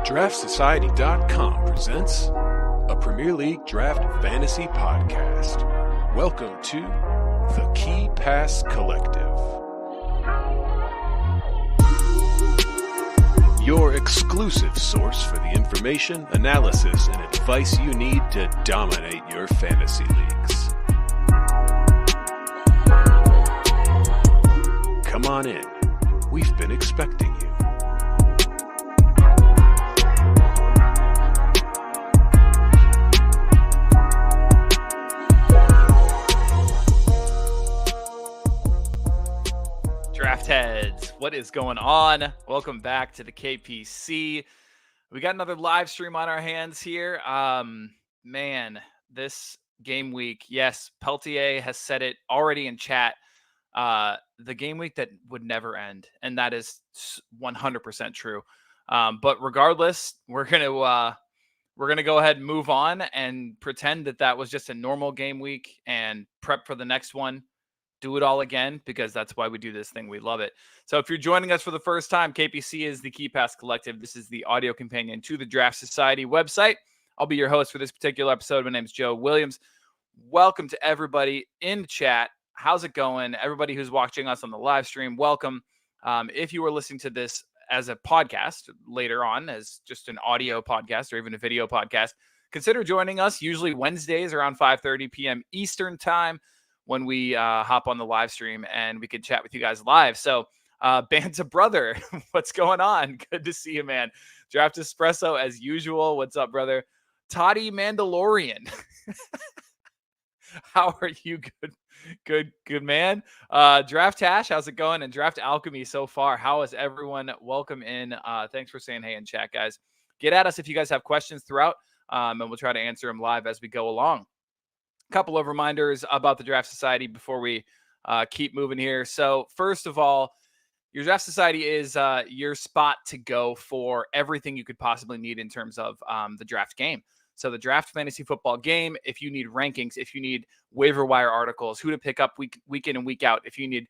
DraftSociety.com presents a Premier League Draft Fantasy Podcast. Welcome to the Key Pass Collective. Your exclusive source for the information, analysis, and advice you need to dominate your fantasy leagues. Come on in. We've been expecting you. Draft heads, what is going on? Welcome back to the KPC. We got another live stream on our hands here. Man, this game week, yes, Peltier has said it already in chat. The game week that would never end, and that is 100% true. But regardless, we're gonna go ahead and move on and pretend that that was just a normal game week and prep for the next one. Do it all again, because that's why we do this thing. We love it. So if you're joining us for the first time, KPC is the Key Pass Collective. This is the audio companion to the Draft Society website. I'll be your host for this particular episode. My name is Joe Williams. Welcome to everybody in the chat. How's it going? Everybody who's watching us on the live stream, welcome. If you are listening to this as a podcast later on, as just an audio podcast or even a video podcast, consider joining us usually Wednesdays around 5:30 p.m. Eastern time, when we hop on the live stream and we can chat with you guys live. So Banta Brother, what's going on? Good to see you, man. Draft Espresso as usual. What's up, brother? Toddy Mandalorian. How are you? Good, man. Draft Tash, how's it going? And Draft Alchemy so far. How is everyone? Welcome in. Thanks for saying hey in chat, guys. Get at us if you guys have questions throughout, and we'll try to answer them live as we go along. Couple of reminders about the Draft Society before we keep moving here. So first of all, your Draft Society is your spot to go for everything you could possibly need in terms of the draft game. So the draft fantasy football game, if you need rankings, if you need waiver wire articles, who to pick up week in and week out, if you need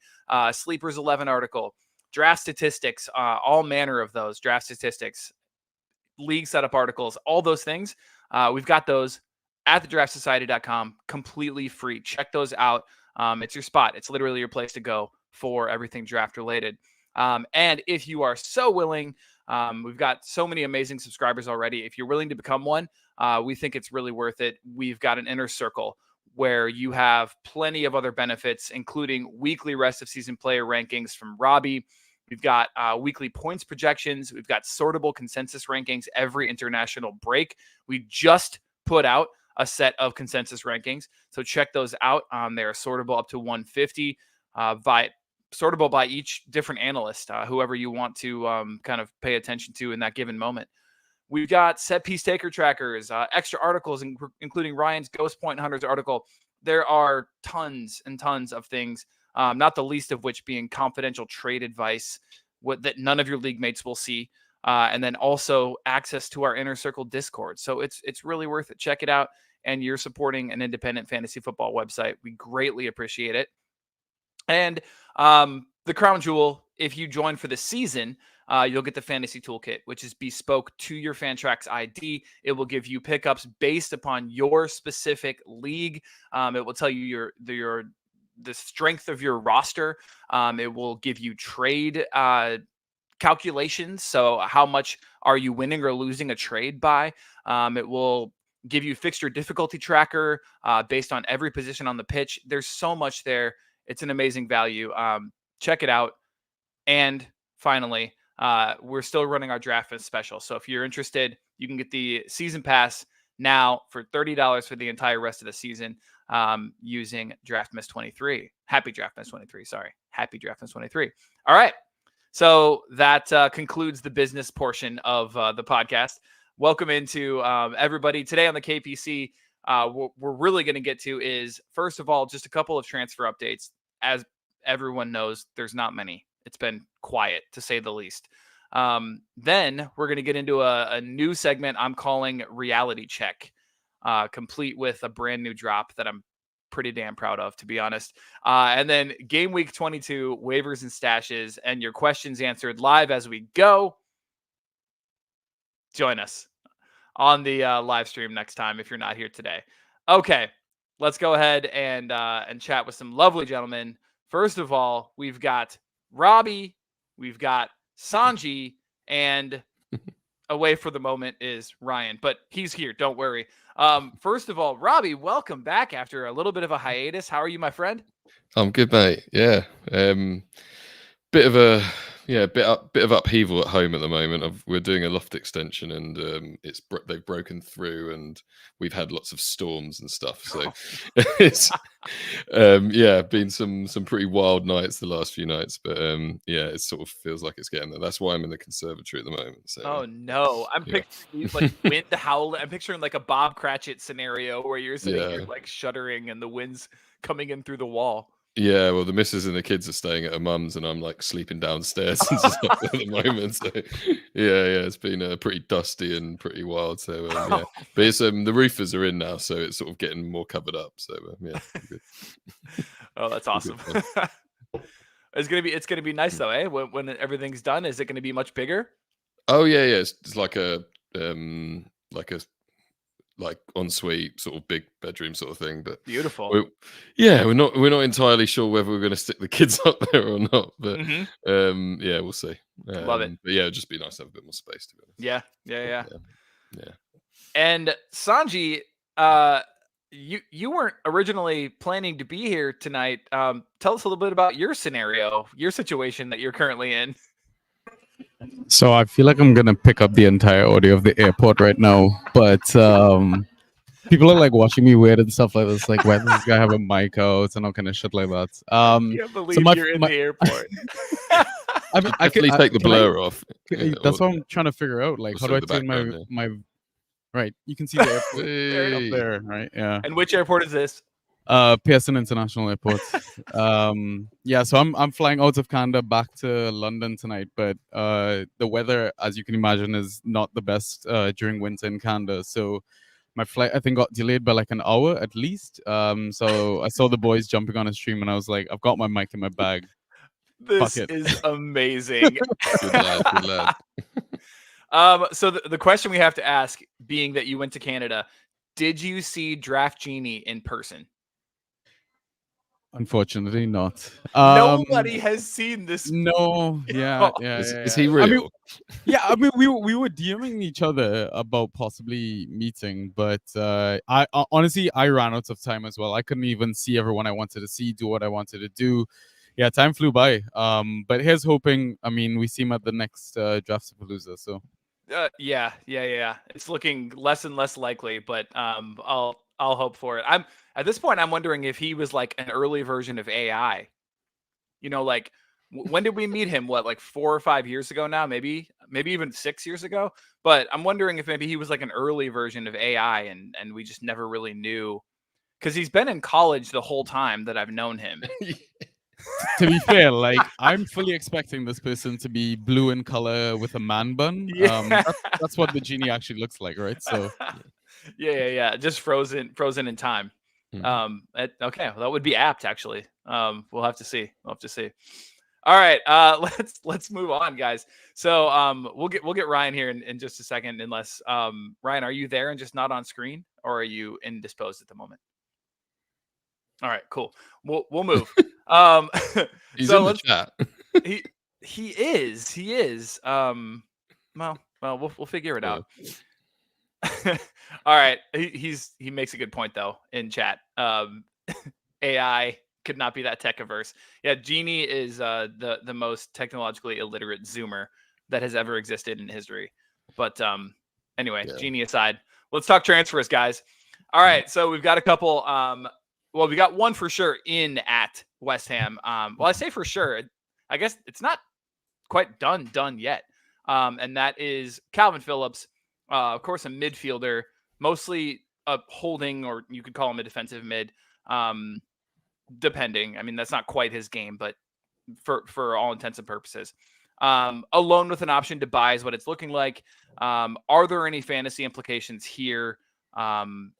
Sleepers 11 article, draft statistics, all manner of those draft statistics, league setup articles, all those things, we've got those at thedraftsociety.com, completely free. Check those out. It's your spot. It's literally your place to go for everything draft related. And if you are so willing, we've got so many amazing subscribers already. If you're willing to become one, we think it's really worth it. We've got an inner circle where you have plenty of other benefits, including weekly rest of season player rankings from Robbie. We've got weekly points projections. We've got sortable consensus rankings every international break. We just put out a set of consensus rankings, so check those out. They're sortable up to 150, sortable by each different analyst, whoever you want to kind of pay attention to in that given moment. We've got set piece taker trackers, extra articles, including Ryan's Ghost Point Hunters article. There are tons and tons of things, not the least of which being confidential trade advice that none of your league mates will see. And then also access to our Inner Circle Discord. So it's really worth it. Check it out. And you're supporting an independent fantasy football website. We greatly appreciate it. And the crown jewel, if you join for the season, you'll get the fantasy toolkit, which is bespoke to your Fantrax ID. It will give you pickups based upon your specific league. It will tell you the strength of your roster. It will give you trade calculations. So how much are you winning or losing a trade by? It will give you fixture difficulty tracker based on every position on the pitch. There's so much there. It's an amazing value. Check it out. And finally, we're still running our draft fest special. So if you're interested, you can get the season pass now for $30 for the entire rest of the season using DraftMiss 23. Happy DraftMiss 23. Sorry. Happy DraftMiss 23. All right. So that concludes the business portion of the podcast. Welcome into everybody. Today on the KPC, what we're really going to get to is, first of all, just a couple of transfer updates. As everyone knows, there's not many. It's been quiet, to say the least. Then we're going to get into a new segment I'm calling Reality Check, complete with a brand new drop that I'm pretty damn proud of, to be honest. And then game week 22 waivers and stashes and your questions answered live as we go. join us on the live stream next time if you're not here today. Okay, let's go ahead and chat with some lovely gentlemen. First of all, we've got Robbie, we've got Sanji, and away for the moment is Ryan, but he's here. Don't worry. First of all, Robbie, welcome back after a little bit of a hiatus. How are you, my friend? I'm good, mate. Yeah. Bit of upheaval at home at the moment. We're doing a loft extension, and they've broken through, and we've had lots of storms and stuff. So it's been some pretty wild nights the last few nights. But it sort of feels like it's getting there. That's why I'm in the conservatory at the moment. So oh no, I'm picturing like wind howling. I'm picturing like a Bob Cratchit scenario where you're sitting here like shuddering and the wind's coming in through the wall. Yeah, well, the missus and the kids are staying at her mum's, and I'm like sleeping downstairs and stuff at the moment. So, it's been pretty dusty and pretty wild. So, but it's the roofers are in now, so it's sort of getting more covered up. So, good. Oh, that's awesome. It's gonna be nice though, eh? When everything's done, is it gonna be much bigger? Oh yeah. It's like a ensuite sort of big bedroom sort of thing, but beautiful. We're not entirely sure whether we're going to stick the kids up there or not, but we'll see. Love it. But it'd just be nice to have a bit more space, to be honest. Yeah. And Sanji, you weren't originally planning to be here tonight. Tell us a little bit about your scenario, your situation that you're currently in. So I feel like I'm gonna pick up the entire audio of the airport right now, but people are like watching me weird and stuff like this. Like, why does this guy have a mic out and all kind of shit like that? I can't believe you're in the airport. I can take the blur off. That's what I'm trying to figure out. Like, how do I turn my right? You can see the airport up there, right? Yeah. And which airport is this? Pearson International Airport. So I'm flying out of Canada back to London tonight, but the weather, as you can imagine, is not the best during winter in Canada. So my flight, I think, got delayed by like an hour at least. So I saw the boys jumping on a stream, and I was like, I've got my mic in my bag. This is amazing. Good lad. So the question we have to ask, being that you went to Canada, did you see Draft Genie in person? Unfortunately, not. Nobody has seen this. No, yeah. Is he real? I mean, we were DMing each other about possibly meeting, but I honestly ran out of time as well. I couldn't even see everyone I wanted to see, do what I wanted to do. Yeah, time flew by. But here's hoping. I mean, we see him at the next Draftapalooza. So. Yeah. It's looking less and less likely, but I'll hope for it. At this point, I'm wondering if he was like an early version of AI. You know, like when did we meet him? What, like 4 or 5 years ago now? Maybe even 6 years ago. But I'm wondering if maybe he was like an early version of AI, and we just never really knew, because he's been in college the whole time that I've known him. To be fair, like, I'm fully expecting this person to be blue in color with a man bun. Yeah. That's what the genie actually looks like, right? So yeah, just frozen in time. Okay, well, that would be apt, actually. We'll have to see. All right, let's move on, guys. So we'll get Ryan here in just a second, unless Ryan, are you there and just not on screen, or are you indisposed at the moment? All right, cool. We'll move. He's in the chat. He is. Well, we'll figure it out. All right. He makes a good point though in chat. AI could not be that tech averse. Yeah, Genie is the most technologically illiterate Zoomer that has ever existed in history. But anyway, Genie aside, let's talk transfers, guys. All right, so we've got a couple. Well, we got one for sure in at West Ham. Well, I say for sure. I guess it's not quite done yet. And that is Calvin Phillips, of course, a midfielder, mostly a holding, or you could call him a defensive mid, depending. I mean, that's not quite his game, but for all intents and purposes. A loan with an option to buy is what it's looking like. Are there any fantasy implications here?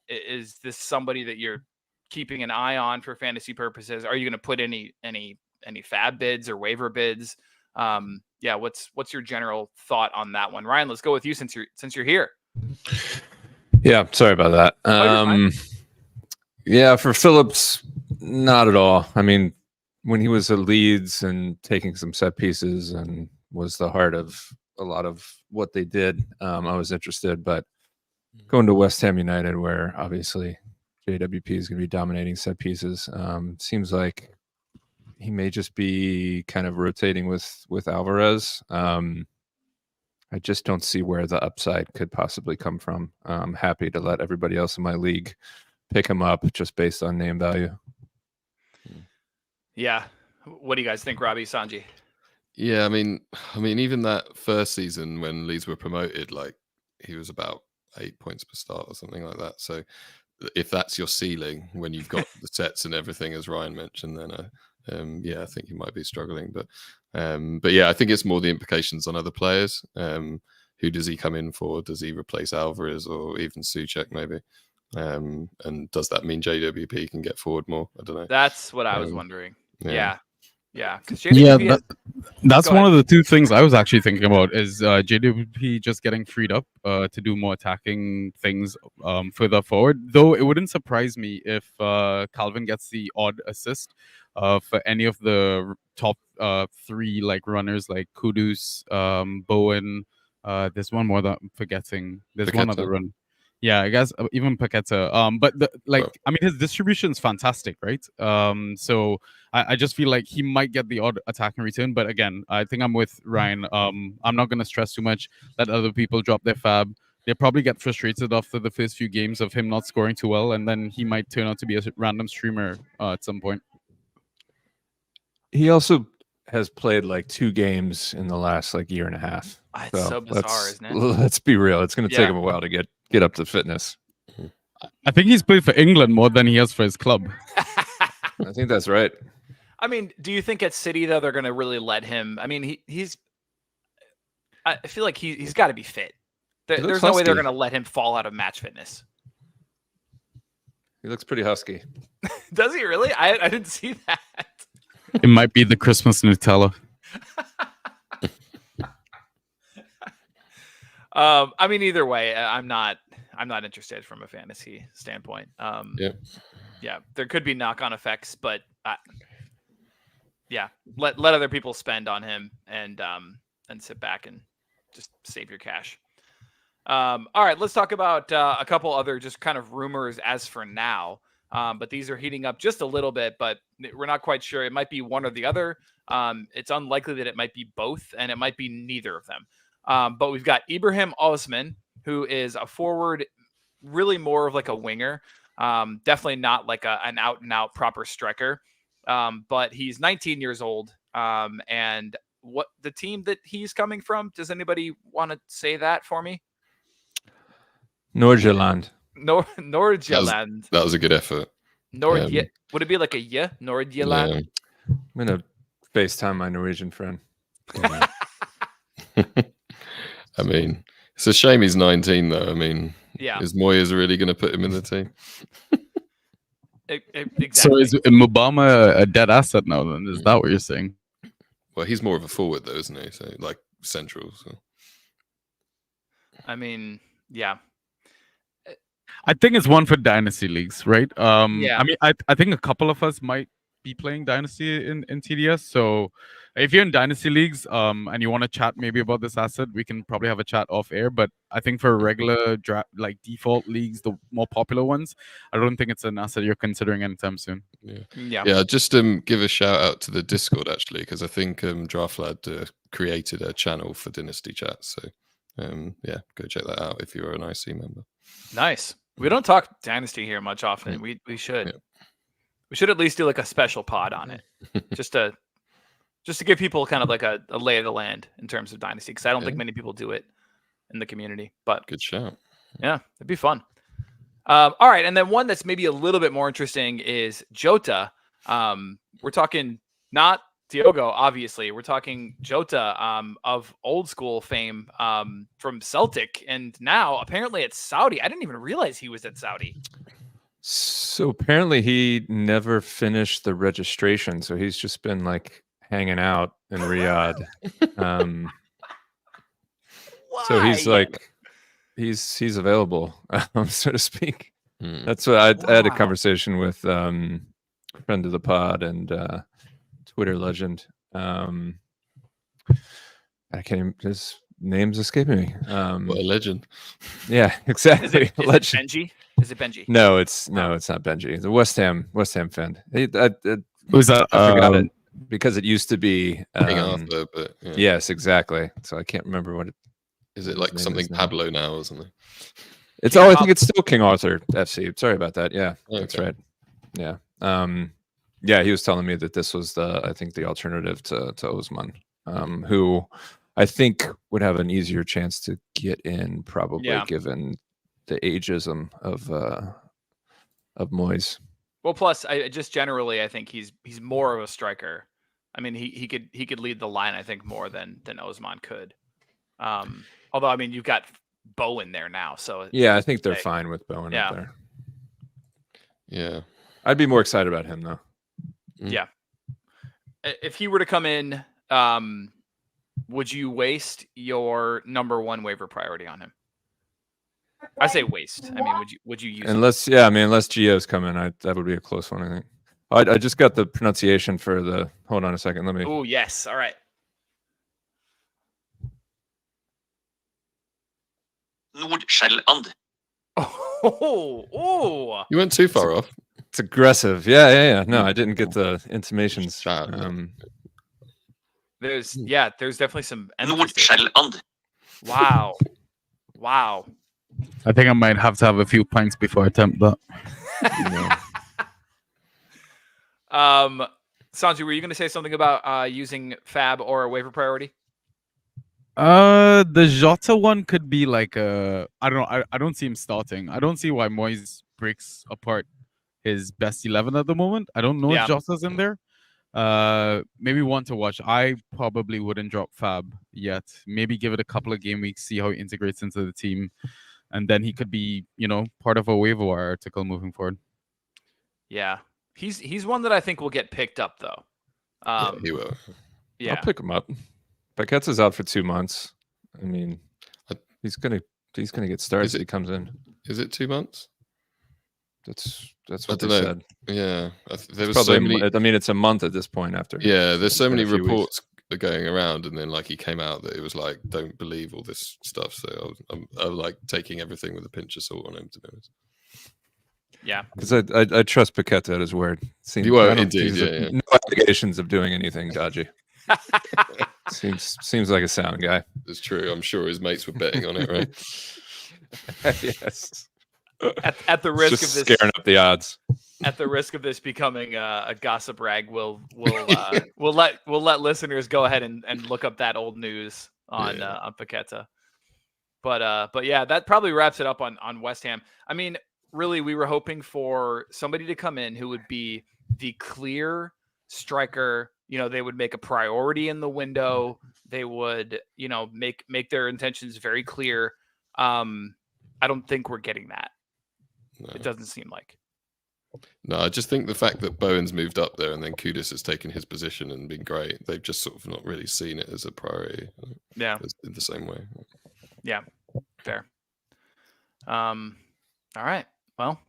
Is this somebody that you're keeping an eye on for fantasy purposes? Are you going to put any fab bids or waiver bids? yeah, what's your general thought on that one? Ryan, let's go with you since you're here. Yeah, sorry about that. Yeah, for Phillips, not at all. I mean, when he was at Leeds and taking some set pieces and was the heart of a lot of what they did, I was interested. But going to West Ham United, where obviously JWP is going to be dominating set pieces, seems like he may just be kind of rotating with Alvarez. I just don't see where the upside could possibly come from. I'm happy to let everybody else in my league pick him up just based on name value. Yeah. What do you guys think, Robbie, Sanji? Yeah, I mean, even that first season when Leeds were promoted, like he was about 8 points per start or something like that. So if that's your ceiling when you've got the sets and everything, as Ryan mentioned, then yeah, I think you might be struggling. But yeah, I think it's more the implications on other players. Who does he come in for? Does he replace Alvarez or even Souček maybe? And does that mean JWP can get forward more? I don't know. That's what I was wondering. Yeah. Because that's one of the two things I was actually thinking about is JWP just getting freed up to do more attacking things further forward. Though it wouldn't surprise me if Calvin gets the odd assist for any of the top three like runners like Kudus, Bowen. There's one more that I'm forgetting. There's Paqueta. One other run. Yeah, I guess even Paqueta. But I mean, his distribution is fantastic, right? So I just feel like he might get the odd attack in return. But again, I think I'm with Ryan. I'm not going to stress too much. Let other people drop their fab. They'll probably get frustrated after the first few games of him not scoring too well, and then he might turn out to be a random streamer at some point. He also has played like 2 games in the last like year and a half. It's so bizarre, isn't it? Let's be real. It's going to take him a while to get up to fitness. I think he's played for England more than he has for his club. I think that's right. I mean, do you think at City though they're going to really let him? I mean, he's. I feel like he's got to be fit. There's no way they're going to let him fall out of match fitness. He looks pretty husky. Does he really? I didn't see that. It might be the Christmas Nutella. I mean, either way, I'm not interested from a fantasy standpoint. Yeah, there could be knock-on effects, but yeah, let other people spend on him and sit back and just save your cash. All right, let's talk about a couple other just kind of rumors as for now. But these are heating up just a little bit, but we're not quite sure. It might be one or the other. It's unlikely that it might be both, and it might be neither of them. But we've got Ibrahim Osman, who is a forward, really more of like a winger. Definitely not like an out-and-out proper striker. But he's 19 years old. And what the team that he's coming from, does anybody want to say that for me? Nordsjælland. Nordsjælland. That was a good effort. Would it be like a yeah? Nordsjælland? Yeah. I'm going to FaceTime my Norwegian friend. I mean, it's a shame he's 19, though. I mean, yeah. Is Moyes really going to put him in the team? Exactly. So is Mubama a dead asset now, then? Is that what you're saying? Well, he's more of a forward, though, isn't he? So, like, central. So. I mean, yeah. I think it's one for Dynasty Leagues, right? Yeah. I mean, I think a couple of us might be playing Dynasty in TDS. So if you're in Dynasty Leagues and you want to chat maybe about this asset, we can probably have a chat off air. But I think for regular draft, like default leagues, the more popular ones, I don't think it's an asset you're considering anytime soon. Yeah. Just give a shout out to the Discord, actually, because I think DraftLad created a channel for Dynasty Chat. So yeah, go check that out if you're an IC member. Nice. We don't talk Dynasty here much often. We should. Yeah. We should at least do like a special pod on it, just to give people kind of like a lay of the land in terms of Dynasty, because I don't think many people do it in the community. But good shout. Yeah, it'd be fun. All right, and then one that's maybe a little bit more interesting is Jota. We're talking not Diogo, obviously. We're talking Jota of old school fame from Celtic, and now apparently it's Saudi. I didn't even realize he was at Saudi. So apparently he never finished the registration, so he's just been like hanging out in Riyadh. So he's like, he's available, so to speak. That's what I had a conversation with friend of the pod and Twitter legend. I can't even, his name's escaping me. What a legend. Yeah, exactly. Is it Legend. Benji? Is it Benji? No, it's not Benji. The West Ham fan. Who's that? I forgot it because it used to be King Arthur, but yeah. Yes, exactly. So I can't remember what it Is it like something Pablo now or something? It's I think it's still King Arthur FC. Sorry about that. Yeah, that's Okay. right. Yeah. Yeah, he was telling me that this was I think the alternative to Osman, who I think would have an easier chance to get in, probably given the ageism of Moyes. Well, plus, I think he's more of a striker. I mean, he could lead the line, I think, more than Osman could. Although, I mean, you've got Bowen there now, so yeah, I think they're fine with Bowen up there. Yeah, I'd be more excited about him though. Yeah, if he were to come in, would you waste your number one waiver priority on him? I say waste. I mean, would you use unless him? Yeah, I mean, unless Gio's coming, that would be a close one, I think. I just got the pronunciation for the. Hold on a second. Let me. Oh yes, all right. Nord-Sjælland. Oh! You went too far off. It's aggressive. Yeah. No, I didn't get the intimations. There's definitely some emphasis. Nord-Sjælland. Wow. I think I might have to have a few pints before I attempt that. Sanju, were you going to say something about using Fab or a waiver priority? The Jota one could be like I don't know. I don't see him starting. I don't see why Moyes breaks apart his best 11 at the moment. I don't know if Jota's in there. Maybe one to watch. I probably wouldn't drop Fab yet. Maybe give it a couple of game weeks, see how he integrates into the team, and then he could be, part of a waiver wire article moving forward. Yeah, he's one that I think will get picked up though. He will. Yeah, I'll pick him up. Paqueta's out for 2 months. I mean, he's gonna get started if he comes in. Is it 2 months? That's what they said. Yeah, there was probably. So many... I mean, it's a month at this point. After there's so many reports going around, and then like he came out that it was like, don't believe all this stuff. So I'm like taking everything with a pinch of salt on him, to be honest. Yeah, because I trust Paqueta at his word. You are indeed. Yeah. No allegations of doing anything dodgy. Seems like a sound guy. It's true. I'm sure his mates were betting on it, right? Yes. At the risk just of this, scaring up the odds. At the risk of this becoming a gossip rag, we'll let listeners go ahead and look up that old news on Paqueta. But yeah, that probably wraps it up on West Ham. I mean, really, we were hoping for somebody to come in who would be the clear striker. They would make a priority in the window. They would, make their intentions very clear. I don't think we're getting that. No. It doesn't seem like. No, I just think the fact that Bowen's moved up there and then Kudus has taken his position and been great, they've just sort of not really seen it as a priority. Yeah. In the same way. Yeah. Fair. All right. Well,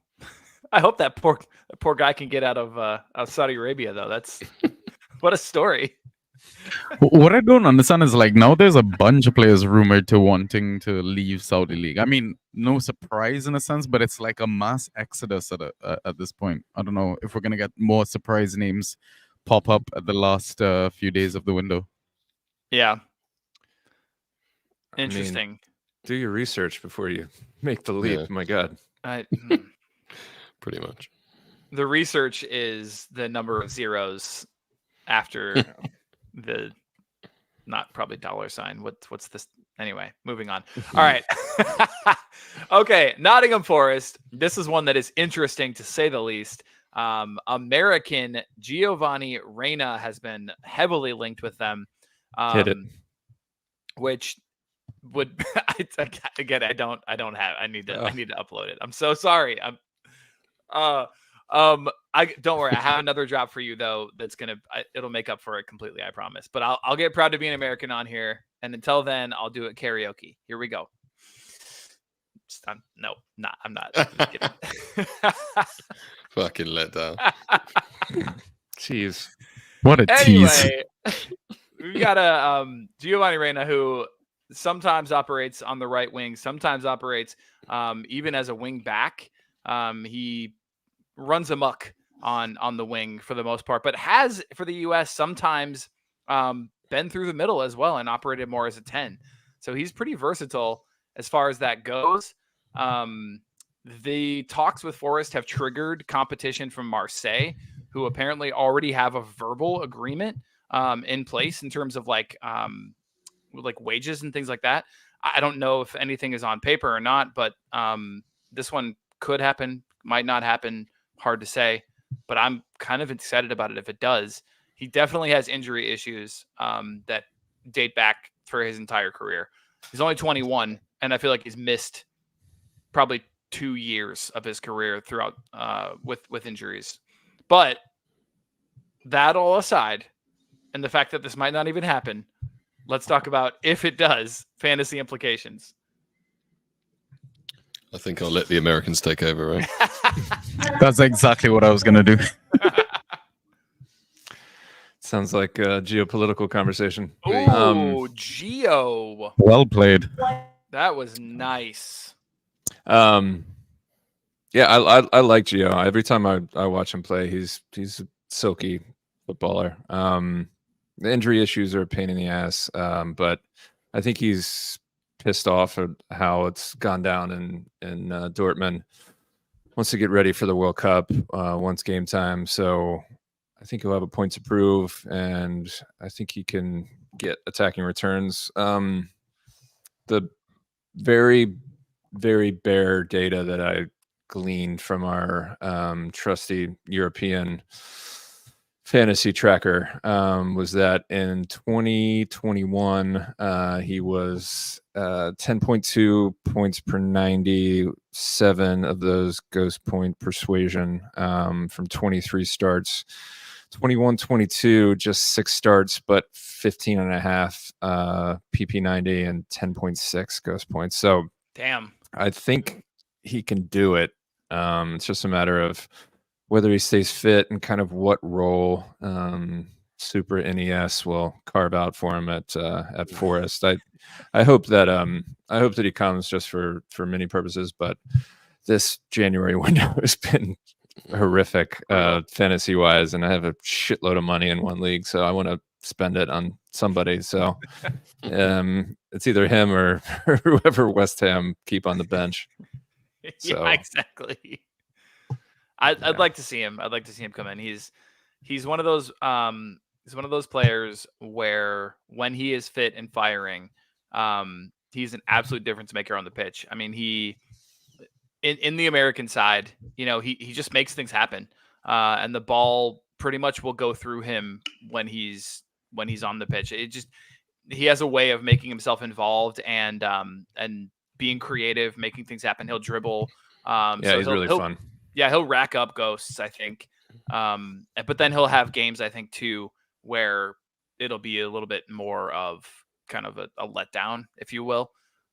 I hope that poor guy can get out of Saudi Arabia, though. That's what a story. What I don't understand is now there's a bunch of players rumored to wanting to leave Saudi League. I mean, no surprise in a sense, but it's like a mass exodus at this point. I don't know if we're gonna get more surprise names pop up at the last few days of the window. Yeah. Interesting. I mean, do your research before you make the leap. Yeah. My God. Pretty much. The research is the number of zeros after the not probably $sign. What's this? Anyway, moving on. All right. Okay. Nottingham Forest. This is one that is interesting to say the least. American Giovani Reyna has been heavily linked with them. Hit it. Which would again, I need to upload it. I'm so sorry. I don't worry. I have another drop for you though. That's it'll make up for it completely. I promise. But I'll get proud to be an American on here. And until then, I'll do it karaoke. Here we go. I'm not. I'm kidding. Fucking let down. Jeez. What a tease. Anyway, we got a Giovani Reyna who sometimes operates on the right wing, sometimes operates even as a wing back. He runs amok on the wing for the most part, but has for the US sometimes been through the middle as well and operated more as a 10. So he's pretty versatile as far as that goes. The talks with Forest have triggered competition from Marseille, who apparently already have a verbal agreement in place in terms of like wages and things like that. I don't know if anything is on paper or not, but this one could happen, might not happen. Hard to say, but I'm kind of excited about it if it does. He definitely has injury issues that date back for his entire career. He's only 21, and I feel like he's missed probably 2 years of his career throughout with injuries. But that all aside, and the fact that this might not even happen, let's talk about, if it does, fantasy implications. I think I'll let the Americans take over, right? That's exactly what I was going to do. Sounds like a geopolitical conversation. Oh, Geo. Well played. That was nice. Yeah, I like Gio. Every time I watch him play, he's a silky footballer. The injury issues are a pain in the ass, but I think he's pissed off at how it's gone down in Dortmund. Wants to get ready for the World Cup once game time. So I think he'll have a point to prove, and I think he can get attacking returns. The very, very bare data that I gleaned from our trusty European fantasy tracker was that in 2021 he was 10.2 points per 90, 7 of those ghost point persuasion from 23 starts. 21-22 just 6 starts but 15.5 PP90 and 10.6 ghost points. So Damn. I think he can do it. It's just a matter of whether he stays fit and kind of what role Super NES will carve out for him at Forest. I hope that he comes just for many purposes, but this January window has been horrific fantasy wise, and I have a shitload of money in one league, so I want to spend it on somebody. So it's either him or whoever West Ham keep on the bench. So. Yeah, exactly. I'd like to see him. I'd like to see him come in. He's one of those players where when he is fit and firing, he's an absolute difference maker on the pitch. I mean, in the American side, he just makes things happen, and the ball pretty much will go through him when he's on the pitch. He has a way of making himself involved and being creative, making things happen. He'll dribble. He's really fun. Yeah, he'll rack up ghosts, I think. But then he'll have games, I think, too, where it'll be a little bit more of kind of a letdown, if you will.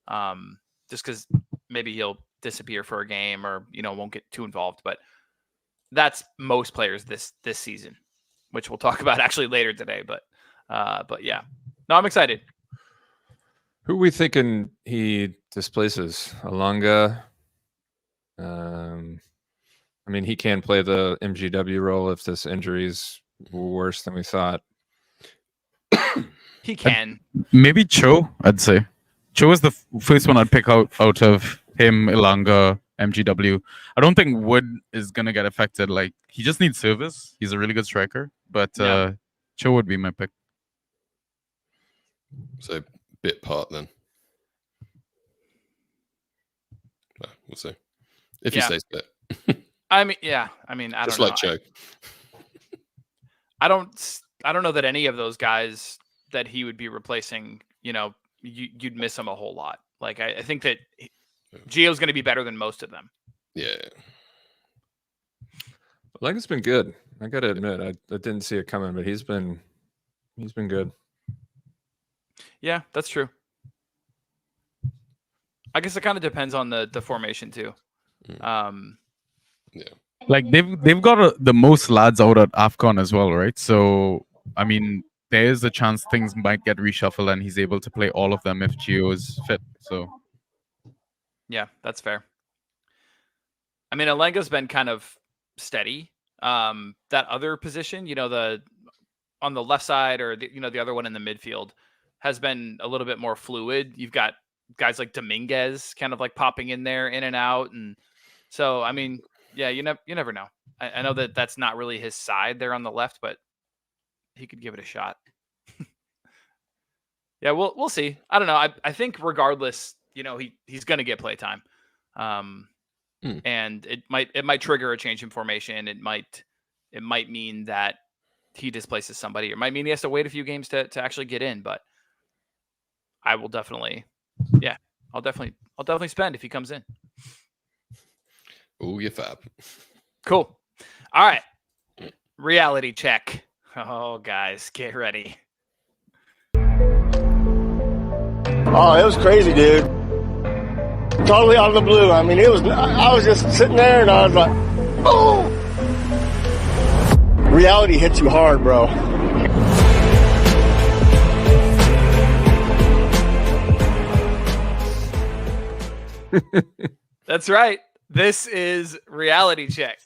Just because maybe he'll disappear for a game or, won't get too involved. But that's most players this season, which we'll talk about actually later today. But yeah. No, I'm excited. Who are we thinking he displaces? Alanga? I mean, he can play the MGW role if this injury's worse than we thought. He can. Maybe Cho, I'd say. Cho is the first one I'd pick out of him, Ilanga, MGW. I don't think Wood is going to get affected. Like, he just needs service. He's a really good striker. But Cho would be my pick. So, bit part then. Well, we'll see. If he stays fit. I mean, I don't know. Just like Joe. I don't know that any of those guys that he would be replacing, you'd miss him a whole lot. Like, I think that Gio's going to be better than most of them. Yeah. Lenga's been good. I got to admit, I didn't see it coming, but he's been good. Yeah, that's true. I guess it kind of depends on the formation too. Yeah. Like they've got the most lads out at AFCON as well, right? So I mean, there is a chance things might get reshuffled and he's able to play all of them if Gio's fit. So yeah, that's fair. I mean, Alenga's been kind of steady. That other position, the on the left side or the other one in the midfield has been a little bit more fluid. You've got guys like Dominguez kind of like popping in there, in and out, and so I mean, yeah, you never know. I know that that's not really his side there on the left, but he could give it a shot. Yeah, we'll see. I don't know. I think regardless, he's going to get play time. And it might trigger a change in formation. It might mean that he displaces somebody. It might mean he has to wait a few games to actually get in, but I will definitely, I'll definitely spend if he comes in. Oh, you fab. Cool. All right. Reality check. Oh, guys, get ready. Oh, it was crazy, dude. Totally out of the blue. I mean, I was just sitting there and I was like, oh! Reality hits you hard, bro. That's right. This is reality check.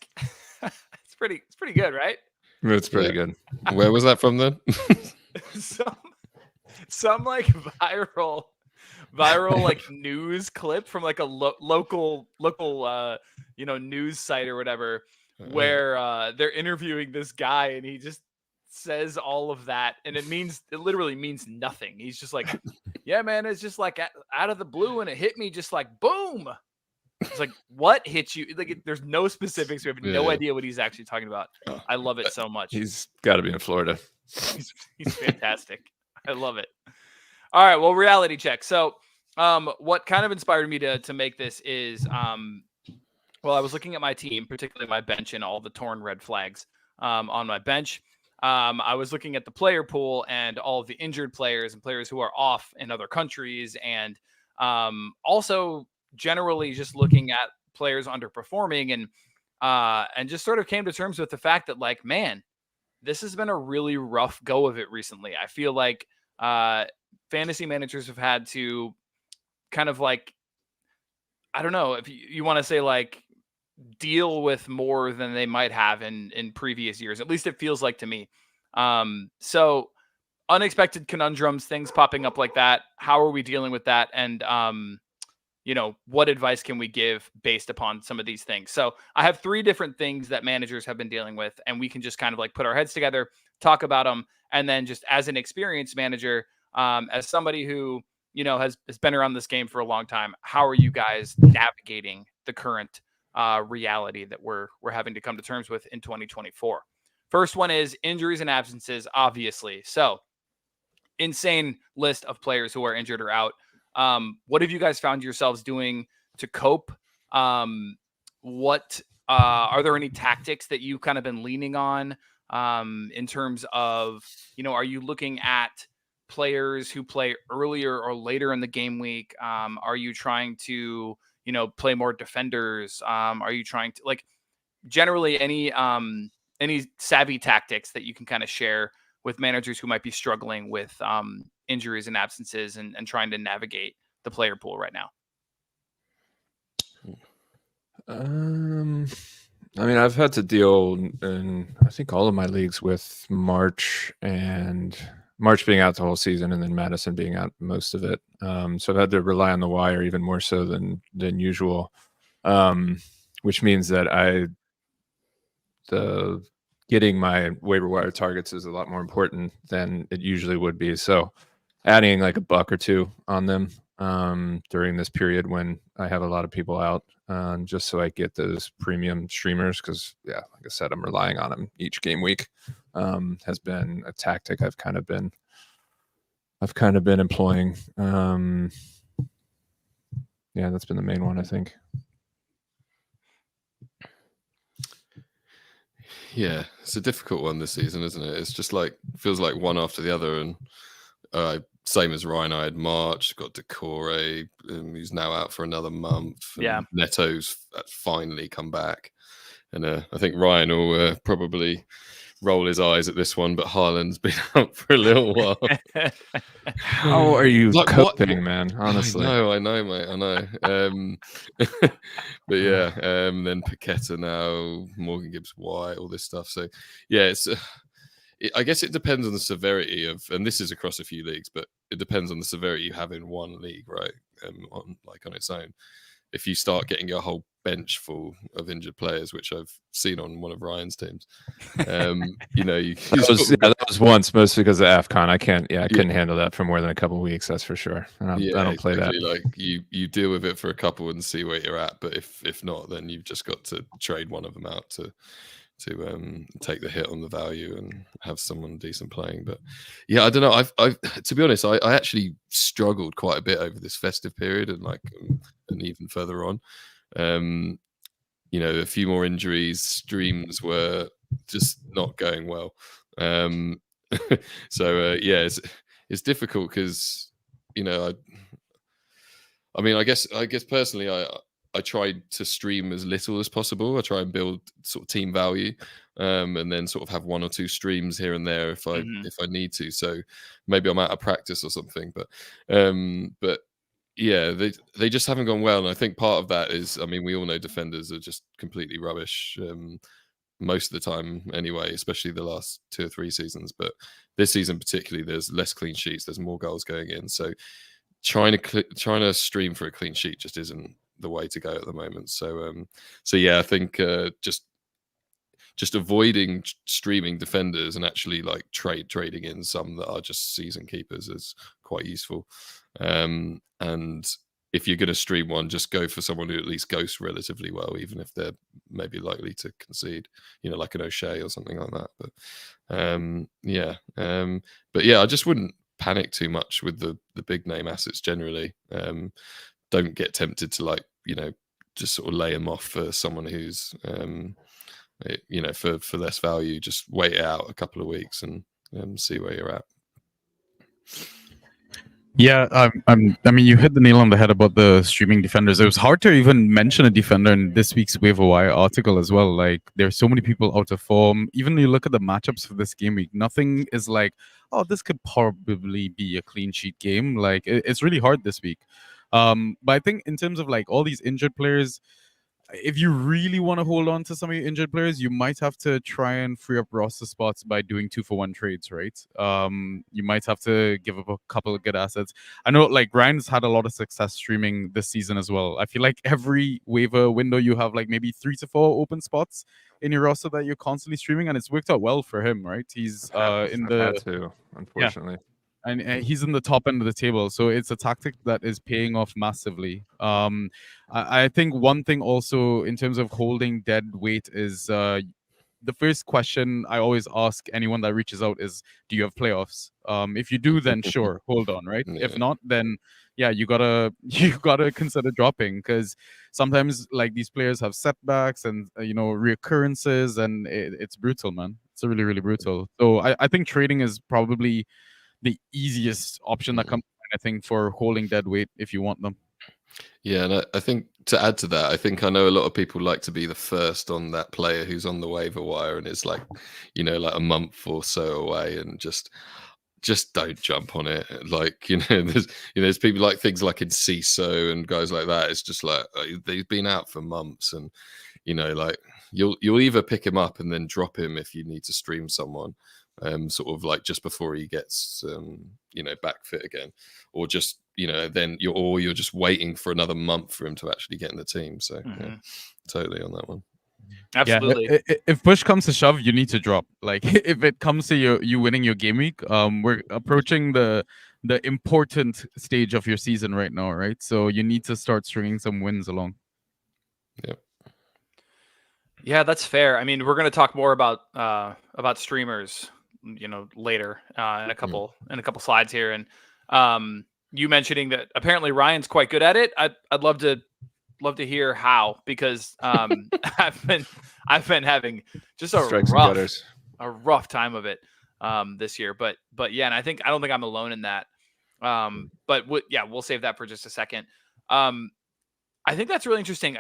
It's pretty good, right? It's pretty good. Where was that from then? some like viral like news clip from like a local news site or whatever, where they're interviewing this guy and he just says all of that and it literally means nothing. He's just like, yeah, man, it's just like out of the blue and it hit me just like boom. It's like, what hit you? Like, there's no specifics. We have no idea what he's actually talking about. I love it so much. He's got to be in Florida. He's fantastic. I love it. All right, well, reality check. So, what kind of inspired me to make this is, I was looking at my team, particularly my bench, and all the torn red flags on my bench. I was looking at the player pool and all of the injured players and players who are off in other countries, and also generally just looking at players underperforming, and just sort of came to terms with the fact that, like, man, this has been a really rough go of it recently. I feel like fantasy managers have had to kind of like, I don't know if you want to say like deal with more than they might have in previous years. At least it feels like to me. So unexpected conundrums, things popping up like that. How are we dealing with that? And, what advice can we give based upon some of these things? So I have 3 different things that managers have been dealing with, and we can just kind of like put our heads together, talk about them. And then just as an experienced manager, as somebody who, has been around this game for a long time, how are you guys navigating the current reality that we're having to come to terms with in 2024? First one is injuries and absences, obviously. So insane list of players who are injured or out. What have you guys found yourselves doing to cope? What are there any tactics that you've kind of been leaning on in terms of, are you looking at players who play earlier or later in the game week? Are you trying to, play more defenders? Are you trying to, like, generally any savvy tactics that you can kind of share with managers who might be struggling with injuries and absences and trying to navigate the player pool right now? I've had to deal in, I think, all of my leagues with March being out the whole season and then Madison being out most of it. So I've had to rely on the wire even more so than usual, which means that getting my waiver wire targets is a lot more important than it usually would be. So adding like a buck or two on them during this period when I have a lot of people out, just so I get those premium streamers, because like I said, I'm relying on them each game week, has been a tactic I've kind of been employing. That's been the main one, I think. Yeah, it's a difficult one this season, isn't it? It's just like feels like one after the other, and same as Ryan. I had March, got Decore, who's now out for another month. Yeah. And Neto's finally come back, and I think Ryan will probably roll his eyes at this one, but Haaland's been out for a little while. How are you Like, coping, man? Honestly, I know, mate. I know. But yeah, then Paqueta now, Morgan Gibbs White, all this stuff. So yeah, it's. I guess it depends on the severity of, and this is across a few leagues, but it depends on the severity you have in one league, right? On its own. If you start getting your whole bench full of injured players, which I've seen on one of Ryan's teams, that was once, mostly because of AFCON. I couldn't handle that for more than a couple of weeks. That's for sure. And I don't play that. Like you deal with it for a couple and see where you're at, but if not, then you've just got to trade one of them out to take the hit on the value and have someone decent playing. But yeah, I don't know. I've to be honest, I actually struggled quite a bit over this festive period and even further on. A few more injuries, streams were just not going well. So it's difficult because I guess personally I tried to stream as little as possible. I try and build sort of team value, and then sort of have one or two streams here and there if I need to. So maybe I'm out of practice or something. But yeah, they just haven't gone well. And I think part of that is, we all know defenders are just completely rubbish most of the time anyway, especially the last 2 or 3 seasons. But this season particularly, there's less clean sheets. There's more goals going in. So trying to stream for a clean sheet just isn't the way to go at the moment. So yeah, I think just avoiding streaming defenders and actually like trading in some that are just season keepers is quite useful. And if you're going to stream one, just go for someone who at least goes relatively well, even if they're maybe likely to concede, like an O'Shea or something like that. But I just wouldn't panic too much with the big name assets generally. Don't get tempted to just sort of lay them off for someone who's for less value. Just wait it out a couple of weeks and see where you're at. Yeah, you hit the nail on the head about the streaming defenders. It was hard to even mention a defender in this week's Waiver Wire article as well. Like, there's so many people out of form. Even you look at the matchups for this game week, nothing is like, oh, this could probably be a clean sheet game. Like, it's really hard this week. But I think in terms of like all these injured players, if you really want to hold on to some of your injured players, you might have to try and free up roster spots by doing 2-for-1 trades, right? You might have to give up a couple of good assets. I know like Ryan's had a lot of success streaming this season as well. I feel like every waiver window you have like maybe 3 to 4 open spots in your roster that you're constantly streaming, and it's worked out well for him, right? He's unfortunately. Yeah. And he's in the top end of the table, so it's a tactic that is paying off massively. I think one thing also in terms of holding dead weight is the first question I always ask anyone that reaches out is, do you have playoffs? If you do, then sure, hold on, right? Yeah. If not, then yeah, you gotta consider dropping, because sometimes like these players have setbacks and reoccurrences, and it's brutal, man. It's really, really brutal. So I think trading is probably the easiest option that comes to mind, I think, for holding dead weight if you want them. Yeah, and I think to add to that, I know a lot of people like to be the first on that player who's on the waiver wire and is like, like a month or so away, and just don't jump on it. Like, there's people like things like in CISO and guys like that. It's just like they've been out for months, and like you'll either pick him up and then drop him if you need to stream someone. Sort of like just before he gets back fit again, or just then you're just waiting for another month for him to actually get in the team. So yeah, totally on that one. Absolutely. Yeah, if push comes to shove, you need to drop. Like if it comes to you winning your game week, we're approaching the important stage of your season right now, right? So you need to start stringing some wins along. Yep. Yeah, that's fair. I mean, we're going to talk more about streamers, later in a couple slides here. And you mentioning that apparently Ryan's quite good at it. I'd love to love to hear how, because I've been having just Strikes and gutters. a rough time of it this year. But yeah, and I don't think I'm alone in that. But we'll save that for just a second. I think that's really interesting.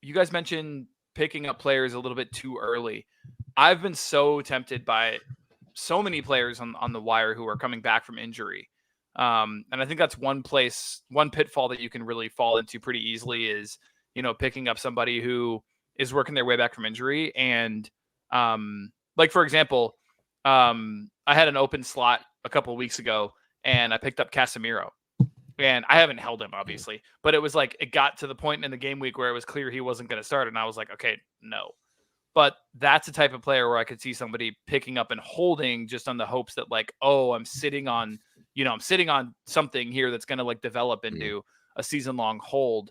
You guys mentioned picking up players a little bit too early. I've been so tempted by so many players on the wire who are coming back from injury. And I think that's one pitfall that you can really fall into pretty easily is, picking up somebody who is working their way back from injury. And like, for example, I had an open slot a couple of weeks ago and I picked up Casemiro. And I haven't held him, obviously, but it was like it got to the point in the game week where it was clear he wasn't going to start. And I was like, okay, no. But that's the type of player where I could see somebody picking up and holding just on the hopes that, like, oh, I'm sitting on something here that's going to like develop into a season long hold.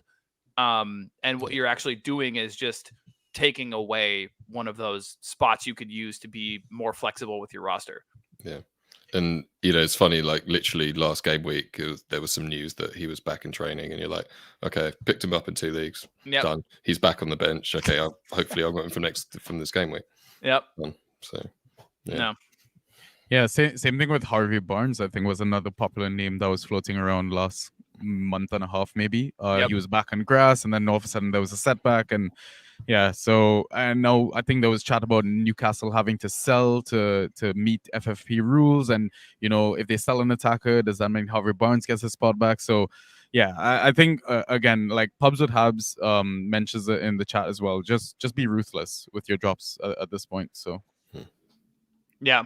And what you're actually doing is just taking away one of those spots you could use to be more flexible with your roster. Yeah. And, it's funny, like literally last game week, there was some news that he was back in training and you're like, okay, picked him up in 2 leagues. Yep. Done. He's back on the bench. Okay. Hopefully I'll get him from this game week. Yep. Done. So, yeah. No. Yeah, same thing with Harvey Barnes, I think was another popular name that was floating around last month and a half, maybe. Yep. He was back on grass and then all of a sudden there was a setback. And yeah, so I think there was chat about Newcastle having to sell to meet FFP rules. And, if they sell an attacker, does that mean Harvey Barnes gets his spot back? So yeah, I think, again, like Pubs with Habs mentions it in the chat as well. Just be ruthless with your drops at this point. So. Yeah.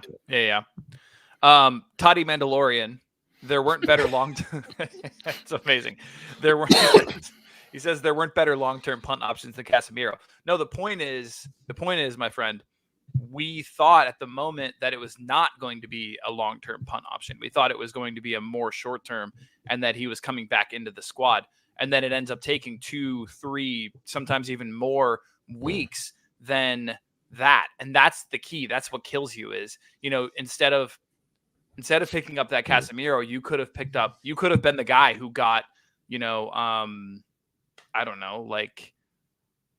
Toddy Mandalorian. There weren't better It's amazing. He says there weren't better long-term punt options than Casemiro. No, the point is, my friend, we thought at the moment that it was not going to be a long-term punt option. We thought it was going to be a more short-term and that he was coming back into the squad. And then it ends up taking 2, 3, sometimes even more weeks than that. And that's the key. That's what kills you is, instead of picking up that Casemiro, you could have been the guy who got, I don't know, like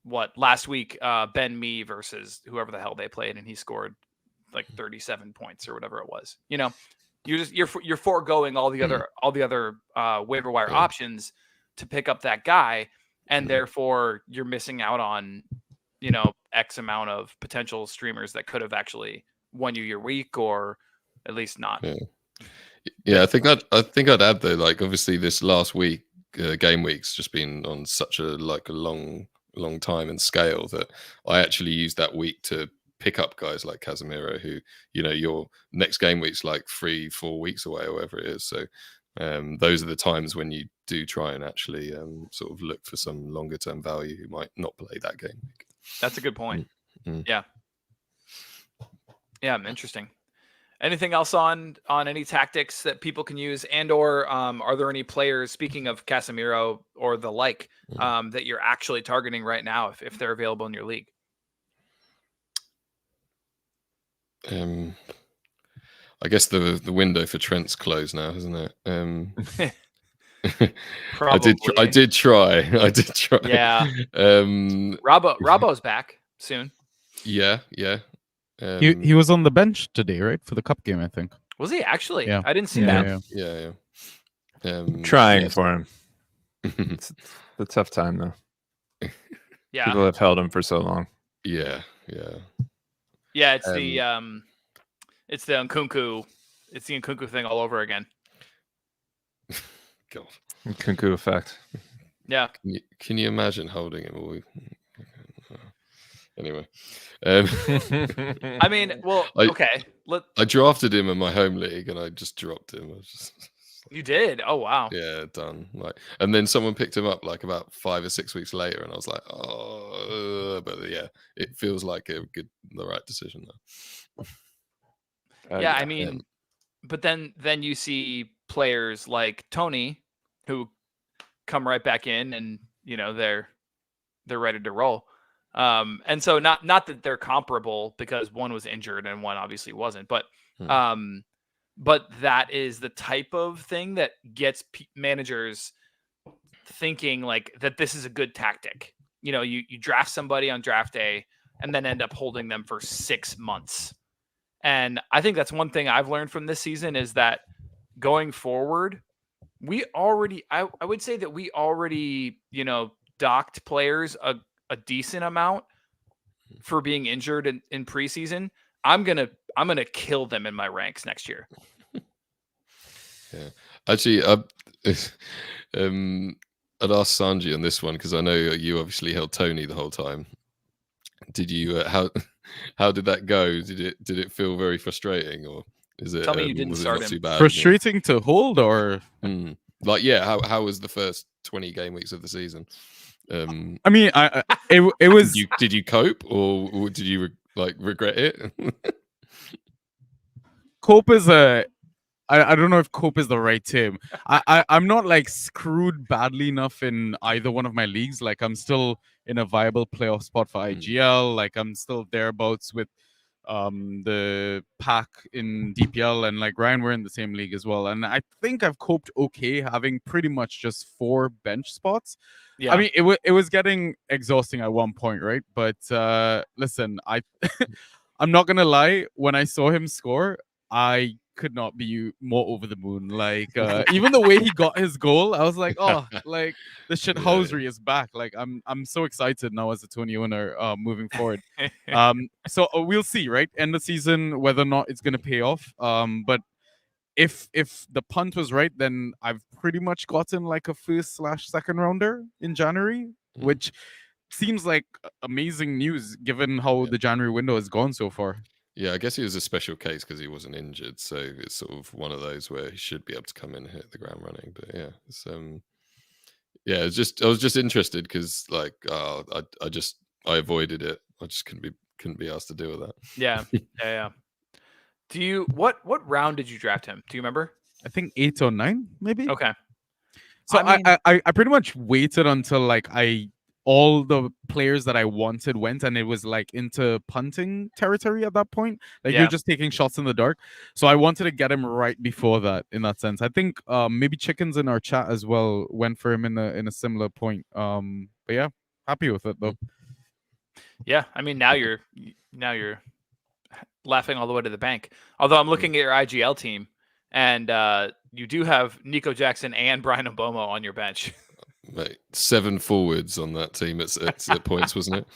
what last week, Ben Mee versus whoever the hell they played. And he scored like 37 points or whatever it was, you're foregoing all the other waiver wire options to pick up that guy. And therefore you're missing out on, X amount of potential streamers that could have actually won you your week or at least not. Yeah. I think I'd add though, like obviously this last week, game week's just been on such a long time and scale that I actually used that week to pick up guys like Casemiro who, your next game week's like 3-4 weeks away or whatever it is. So those are the times when you do try and actually sort of look for some longer term value who might not play that game week. That's a good point. Yeah, interesting. Anything else on any tactics that people can use, and or are there any players, speaking of Casemiro or the like, that you're actually targeting right now if they're available in your league? I guess the window for Trent's closed now, isn't it? I did try. Yeah. Robbo's back soon. Yeah. He was on the bench today, right, for the cup game, I think. Was he actually? Yeah. I didn't see that. Yeah. Trying for him. It's a tough time though. Yeah. People have held him for so long. Yeah. It's the Nkunku. It's the Nkunku thing all over again. God. Nkunku effect. Yeah. Can you imagine holding him all week? Anyway. I mean, well, okay. I drafted him in my home league and I just dropped him. You did? Oh, wow. Yeah, done. And then someone picked him up like about 5 or 6 weeks later and I was like, but yeah, it feels like the right decision though. Yeah, I mean, but then you see players like Tony who come right back in and, they're ready to roll. And so not that they're comparable because one was injured and one obviously wasn't, but that is the type of thing that gets managers thinking like that this is a good tactic. You know, you draft somebody on draft day and then end up holding them for 6 months. And I think that's one thing I've learned from this season is that going forward, I would say that we already, you know, docked players a decent amount for being injured in preseason. I'm gonna kill them in my ranks next year. Yeah, actually, I'd ask Sanji on this one because I know you obviously held Tony the whole time. Did you how did that go? Did it feel very frustrating, or is it? Tell me you didn't was it start not him. too bad? Frustrating to hold, or like, yeah, how was the first 20 game weeks of the season? I mean, it was. Did you cope, or did you regret it? Cope is I don't know if cope is the right term. I'm not like screwed badly enough in either one of my leagues. Like I'm still in a viable playoff spot for IGL. Like I'm still thereabouts with the pack in DPL, and like Ryan, we're in the same league as well. And I think I've coped okay having pretty much just 4 bench spots. Yeah. I mean, it was getting exhausting at one point, right? But listen, I'm not gonna lie. When I saw him score, I could not be more over the moon. Like even the way he got his goal, I was like, oh, like the shithousery is back. Like I'm so excited now as a Tony owner moving forward. So we'll see, right? End of season whether or not it's gonna pay off. But if the punt was right, then I've pretty much gotten like a first/second rounder in January, which seems like amazing news given how the January window has gone so far. Yeah, I guess he was a special case because he wasn't injured, so it's sort of one of those where he should be able to come in and hit the ground running. But yeah, it's I was just interested because like I avoided it. I just couldn't be asked to deal with that. Yeah. Do you what round did you draft him? Do you remember? I think 8 or 9, maybe. Okay. So I pretty much waited until like all the players that I wanted went, and it was like into punting territory at that point. Like you're just taking shots in the dark. So I wanted to get him right before that. In that sense, I think maybe Chickens in our chat as well went for him in a similar point. But yeah, happy with it though. Yeah, I mean now you're laughing all the way to the bank. Although I'm looking at your IGL team, and you do have Nico Jackson and Brian Mbomo on your bench. Mate, 7 forwards on that team at points, wasn't it?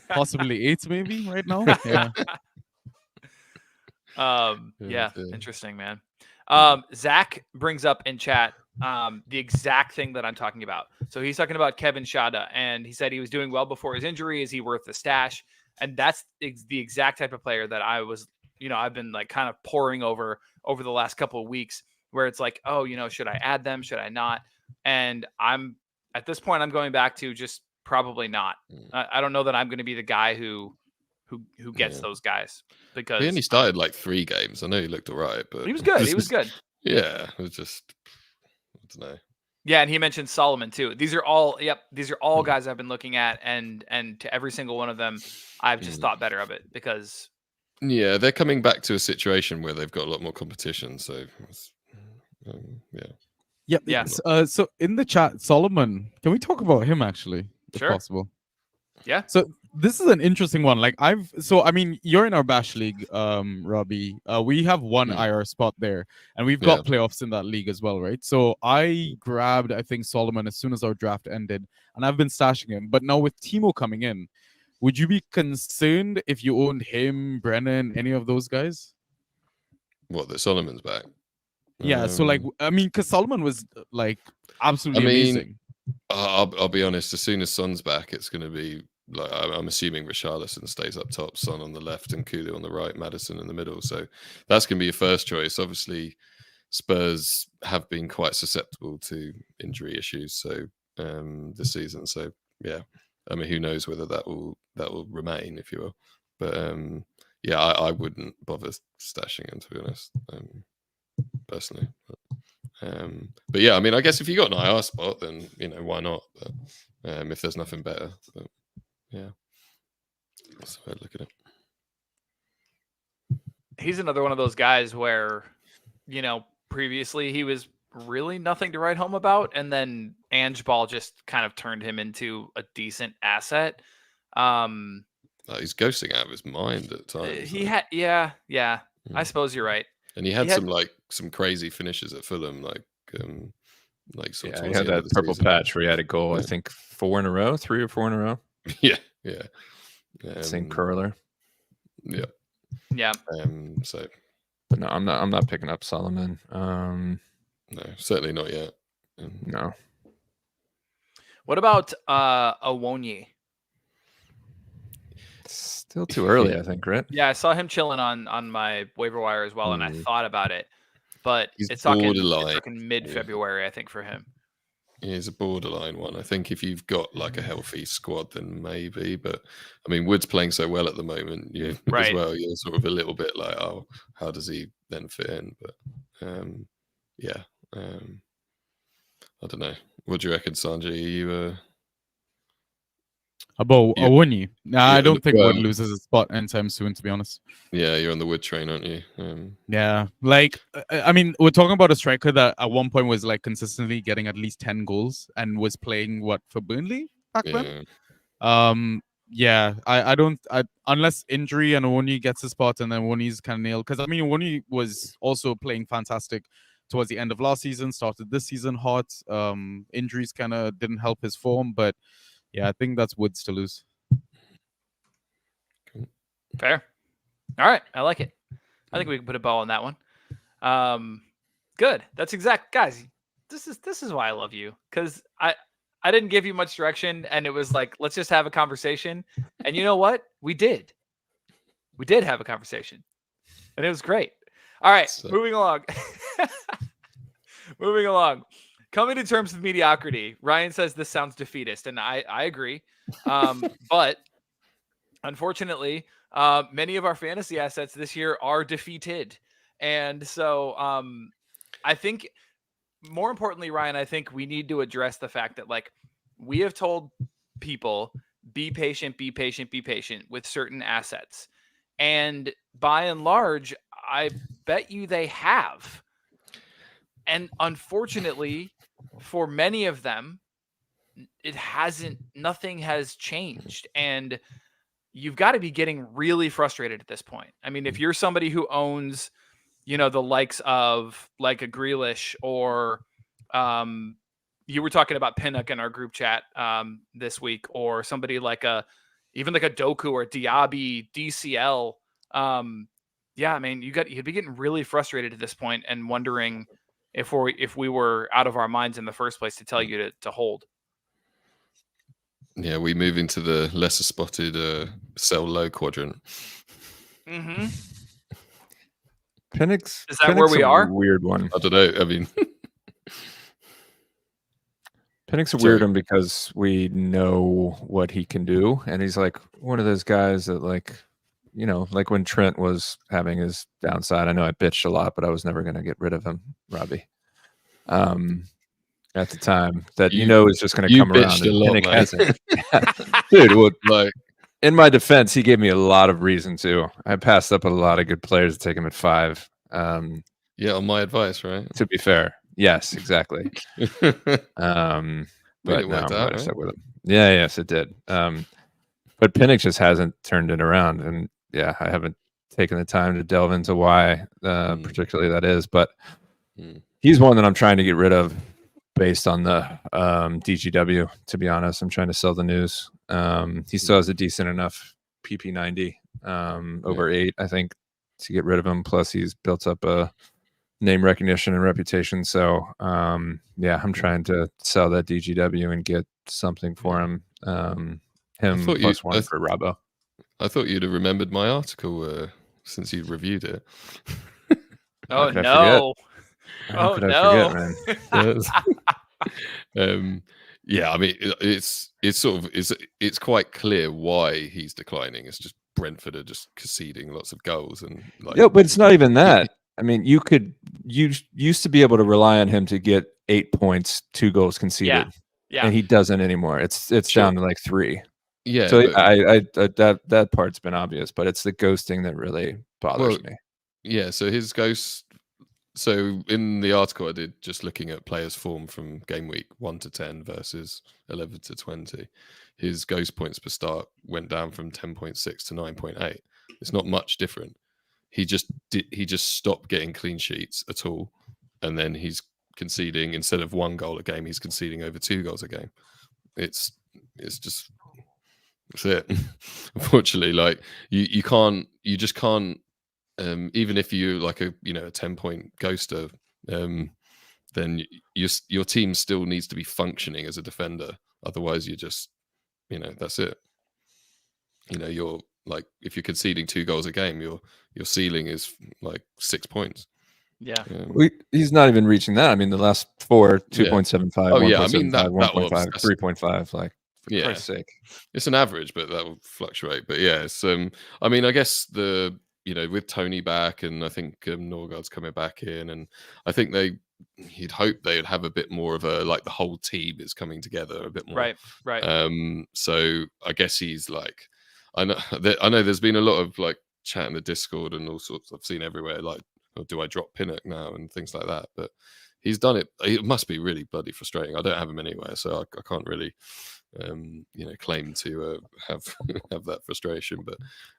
Possibly 8, maybe right now. Yeah. Interesting, man. Zach brings up in chat the exact thing that I'm talking about. So he's talking about Kevin Shada, and he said he was doing well before his injury. Is he worth the stash? And that's the exact type of player that I was, I've been like kind of poring over the last couple of weeks, where it's like, oh, should I add them? Should I not? And I'm at this point, I'm going back to just probably not. I don't know that I'm going to be the guy who gets those guys, because he only started like 3 games. I know he looked all right, but he was good. He was good. Yeah, it was just, I don't know. Yeah, and he mentioned Solomon too. These are all guys I've been looking at, and to every single one of them, I've just thought better of it because. Yeah, they're coming back to a situation where they've got a lot more competition. So, Yeah. So in the chat, Solomon, can we talk about him actually, if possible? Yeah. So this is an interesting one. Like you're in our Bash League, Robbie. We have one IR spot there, and we've got playoffs in that league as well, right? So I grabbed, I think, Solomon as soon as our draft ended, and I've been stashing him. But now with Timo coming in, would you be concerned if you owned him, Brennan, any of those guys? What, that Solomon's back? Yeah, so like, I mean, because Solomon was like absolutely amazing. I'll be honest. As soon as Son's back, it's going to be like I'm assuming Richarlison stays up top, Son on the left, and Kulu on the right, Madison in the middle. So that's going to be your first choice. Obviously, Spurs have been quite susceptible to injury issues this season. So yeah, I mean, who knows whether that will remain, if you will. But I wouldn't bother stashing him, to be honest. Personally, but yeah, I mean, I guess if you got an IR spot, then why not? But if there's nothing better, but yeah, that's the way I look at it. He's another one of those guys where, previously he was really nothing to write home about. And then Ange Ball just kind of turned him into a decent asset. He's ghosting out of his mind at times. Yeah. I suppose you're right. And he had some crazy finishes at Fulham, like sort of he towards had the end of that the purple season. patch where he had a goal. Yeah. I think 3 or 4 in a row. Yeah. Same curler. Yeah. Yeah. So, but no, I'm not picking up Solomon. no, certainly not yet. No. What about Awonyi? Still too early, I think, right? Yeah, I saw him chilling on my waiver wire as well, and I thought about it, but it's talking mid-February, I think, for him. Yeah, he's a borderline one. I think if you've got like a healthy squad, then maybe. But I mean, Wood's playing so well at the moment, as well. You're sort of a little bit like, oh, how does he then fit in? But I don't know. What do you reckon, Sanjay? Are you about Awonyi? Nah, I don't think well, Wood loses a spot anytime soon, to be honest. Yeah, you're on the Wood train, aren't you? Yeah, like I mean, we're talking about a striker that at one point was like consistently getting at least 10 goals and was playing for Burnley back then. Yeah, I don't unless injury and Awonyi gets a spot and then Awonyi's kind of nailed, because I mean Awonyi was also playing fantastic towards the end of last season, started this season hot. Injuries kind of didn't help his form, but yeah, I think that's Woods to lose. Fair. All right, I like it. I think we can put a bow on that one. Good. That's exact, guys. This is why I love you, because I didn't give you much direction, and it was like, let's just have a conversation. And you know what? We did have a conversation, and it was great. All right, moving along. Moving along. Coming to terms with mediocrity. Ryan says this sounds defeatist, and I agree. But unfortunately, many of our fantasy assets this year are defeated. And so I think, more importantly, Ryan, I think we need to address the fact that, like, we have told people, be patient with certain assets. And by and large, I bet you they have. And unfortunately, for many of them, nothing has changed. And you've got to be getting really frustrated at this point. I mean, if you're somebody who owns, the likes of like a Grealish, or you were talking about Pinnock in our group chat this week, or somebody like even like a Doku or Diaby, DCL. Yeah, I mean, you'd be getting really frustrated at this point and wondering if we were out of our minds in the first place to tell you to hold. Yeah, we move into the lesser spotted sell low quadrant. Mm-hmm. Pinnock's is that where we are? Weird one. I don't know. I mean, Pinnock's a weird one because we know what he can do, and he's like one of those guys that, like, like when Trent was having his downside. I know I bitched a lot, but I was never going to get rid of him, Robbie. At the time, that is just going to come around. A lot, Pinnock hasn't. Dude, well, like, in my defense, he gave me a lot of reason to. I passed up a lot of good players to take him at 5. Yeah, on my advice, right? To be fair, yes, exactly. But no, I'm glad I stuck with him. Yeah, yes, it did. But Pinnock just hasn't turned it around, and yeah, I haven't taken the time to delve into why particularly that is. But he's one that I'm trying to get rid of based on the DGW. To be honest, I'm trying to sell the news. He still has a decent enough PP90 over 8, I think, to get rid of him. Plus, he's built up a name recognition and reputation. So, yeah, I'm trying to sell that DGW and get something for him. Him plus 1 for Robbo. I thought you'd have remembered my article since you reviewed it. Oh no! How could I forget, man? Yeah, I mean, it's quite clear why he's declining. It's just Brentford are just conceding lots of goals, and but it's not even that. I mean, you used to be able to rely on him to get 8 points, 2 goals conceded. Yeah. And he doesn't anymore. It's down to like 3. Yeah. So that part's been obvious, but it's the ghosting that really bothers me. Yeah. So his ghost So in the article I did, just looking at players' form from game week 1 to 10 versus 11 to 20, his ghost points per start went down from 10.6 to 9.8. It's not much different. He just stopped getting clean sheets at all, and then he's conceding, instead of 1 goal a game, he's conceding over 2 goals a game. It's just, that's it. Unfortunately, like you just can't. Even if you like a 10-point ghoster, then your team still needs to be functioning as a defender. Otherwise, you just that's it. You're like, if you're conceding 2 goals a game, your ceiling is like 6 points. Yeah. He's not even reaching that. I mean, the last 4, 2.75, Oh, 1.75, yeah. I mean, that 1.5, that's 3.5. Like, for Christ's sake. It's an average, but that will fluctuate. But yeah, it's I mean, I guess with Tony back, and I think Norgard's coming back in, and I think you'd hope they'd have a bit more of a, like, the whole team is coming together a bit more. Right. So I guess he's like, I know there's been a lot of like chat in the Discord and all sorts I've seen everywhere, like, oh, do I drop Pinnock now and things like that, but he's done it. It must be really bloody frustrating. I don't have him anywhere, so I can't really claim to have that frustration. But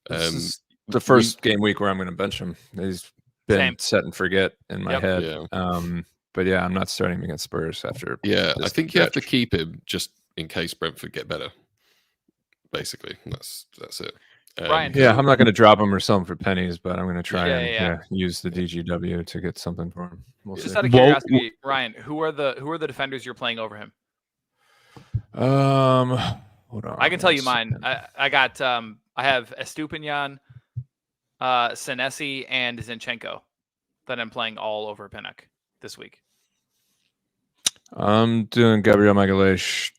this is the first game week where I'm going to bench him. He's been set and forget in my head. Yeah. But yeah, I'm not starting him against Spurs after. Yeah, I think you have to keep him just in case Brentford get better. Basically, that's it. Ryan, yeah, I'm not going to drop him or sell him for pennies, but I'm going to try and use the DGW to get something for him. Just out of curiosity, Ryan, who are the defenders you're playing over him? Hold on. I can tell you mine. I got I have Estupinian, Senesi, and Zinchenko that I'm playing all over Pinnock this week. I'm doing Gabriel Magalhaes,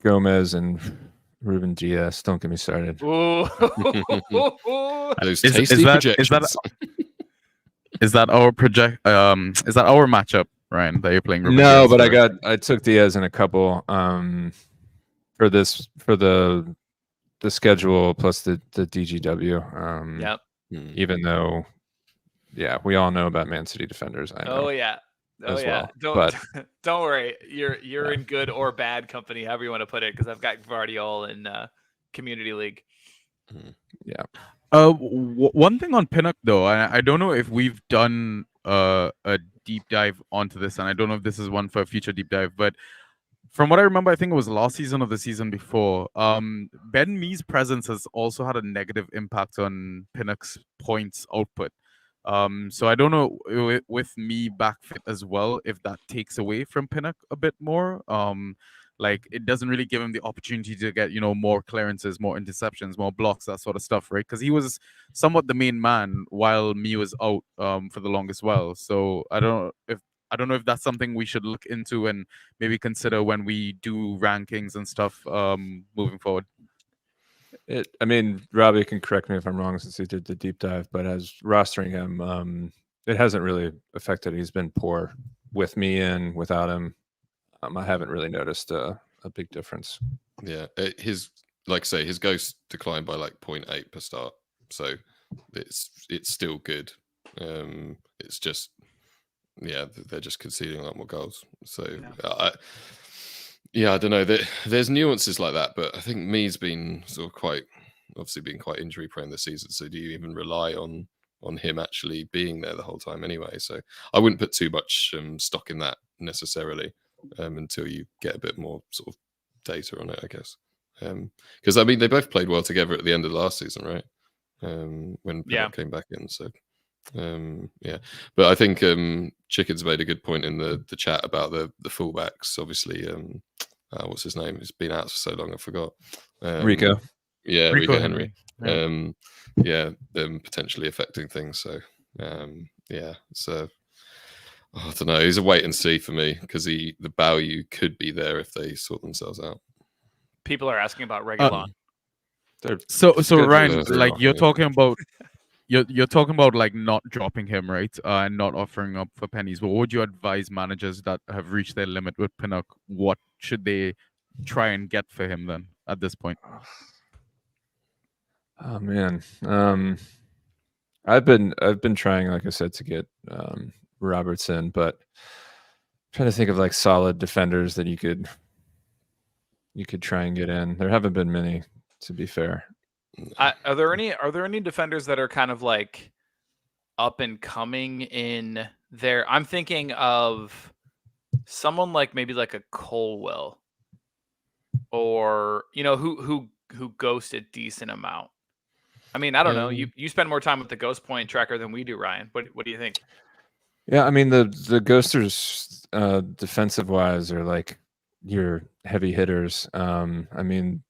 Gomez, and Ruben Diaz. Don't get me started. Is that our project? Is that our matchup, Ryan? That you're playing? Ruben No, Diaz, but I took Diaz in a couple for the schedule plus the DGW. Yep. Even though, we all know about Man City defenders. I know. Oh yeah. Well. Don't worry. You're in good or bad company, however you want to put it, because I've got Gvardiol in Community League. Yeah. One thing on Pinnock though, I don't know if we've done a deep dive onto this, and I don't know if this is one for a future deep dive, but from what I remember, I think it was last season or the season before. Ben Mee's presence has also had a negative impact on Pinnock's points output. So I don't know with me back fit as well, if that takes away from Pinnock a bit more. Like, it doesn't really give him the opportunity to get, more clearances, more interceptions, more blocks, that sort of stuff, right? Because he was somewhat the main man while me was out for the longest while. So I don't know if that's something we should look into and maybe consider when we do rankings and stuff moving forward. I mean, Robbie can correct me if I'm wrong since he did the deep dive, but as rostering him, it hasn't really affected. He's been poor with me in, without him. I haven't really noticed a big difference. Yeah, his ghost declined by like 0.8 per start, so it's still good. It's just they're just conceding a lot more goals. So I don't know. There's nuances like that, but I think Mee's been sort of quite injury prone this season. So do you even rely on him actually being there the whole time anyway? So I wouldn't put too much stock in that necessarily until you get a bit more sort of data on it, I guess. Because I mean, they both played well together at the end of last season, right? When Pinnock came back in. So but I think Chicken's made a good point in the chat about the fullbacks. Obviously, what's his name? He's been out for so long, I forgot. Rico. Yeah, Rico Henry. Them potentially affecting things. So so I don't know. He's a wait and see for me, because the value could be there if they sort themselves out. People are asking about Reguilon. So Ryan, like, you're talking about. You're talking about like not dropping him, right? And not offering up for pennies. But what would you advise managers that have reached their limit with Pinnock? What should they try and get for him then at this point? Oh man, I've been trying, like I said, to get Robertson, but I'm trying to think of like solid defenders that you could try and get in. There haven't been many, to be fair. Are there any defenders that are kind of like up and coming in there? I'm thinking of someone like maybe like a Colwell, or who ghosted decent amount. I mean, I don't know. You spend more time with the ghost point tracker than we do, Ryan. What do you think? Yeah, I mean the ghosters defensive wise are like your heavy hitters. I mean,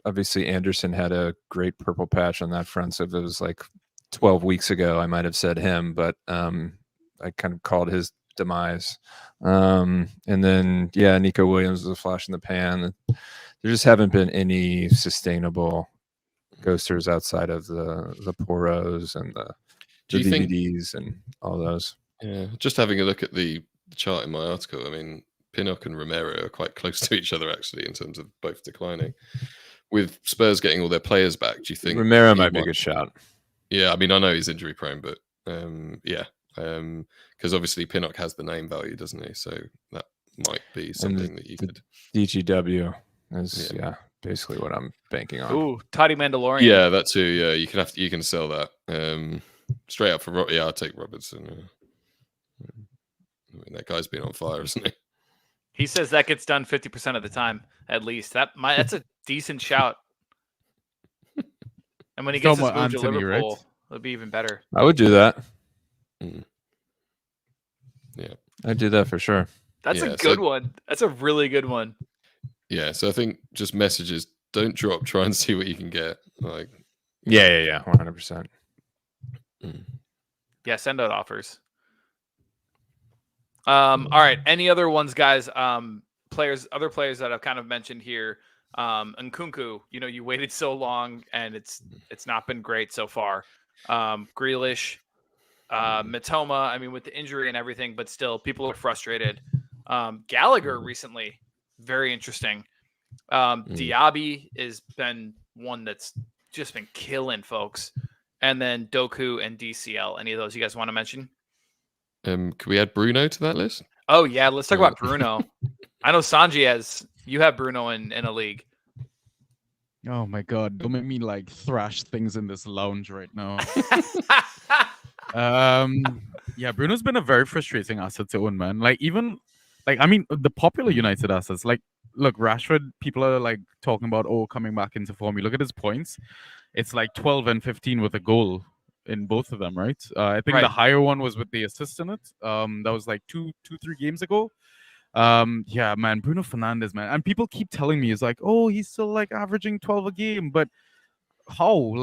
obviously Anderson had a great purple patch on that front, so if it was like 12 weeks ago, I might have said him, but I kind of called his demise. And then Nico Williams was a flash in the pan. There just haven't been any sustainable ghosters outside of the Poros and the DVDs and all those. Yeah, just having a look at the chart in my article, I mean, Pinnock and Romero are quite close to each other, actually, in terms of both declining. With Spurs getting all their players back, do you think Romero might be a good shot? Yeah, I mean, I know he's injury prone, but because obviously Pinnock has the name value, doesn't he? So that might be something that you could. DGW is basically what I'm banking on. Ooh, Toddy Mandalorian. Yeah, that too. Yeah, you can sell that straight up for I'll take Robertson. I mean, that guy's been on fire, isn't he? He says that gets done 50% of the time, at least. That's a decent shout. And when he gets his move to Liverpool, it'll be even better. I would do that. Yeah, I'd do that for sure. That's a good one. That's a really good one. Yeah, so I think just messages, don't drop, try and see what you can get. Like, 100%. Yeah, send out offers. All right. Any other ones, guys? Other players that I've kind of mentioned here. Nkunku, you waited so long and it's not been great so far. Grealish, Mitoma, I mean, with the injury and everything, but still people are frustrated. Gallagher recently, very interesting. Diaby has been one that's just been killing folks. And then Doku and DCL. Any of those you guys want to mention? Could we add Bruno to that list? Oh, yeah. Let's talk about Bruno. I know Sanji you have Bruno in a league. Oh, my God. Don't make me thrash things in this lounge right now. Bruno's been a very frustrating asset to own, man. The popular United assets, look, Rashford, people are talking about, coming back into form. You look at his points, it's 12 and 15 with a goal in both of them, right? I think the higher one was with the assist in it. That was 3 games ago. Man, Bruno Fernandes, man. And people keep telling me he's still averaging 12 a game, but how?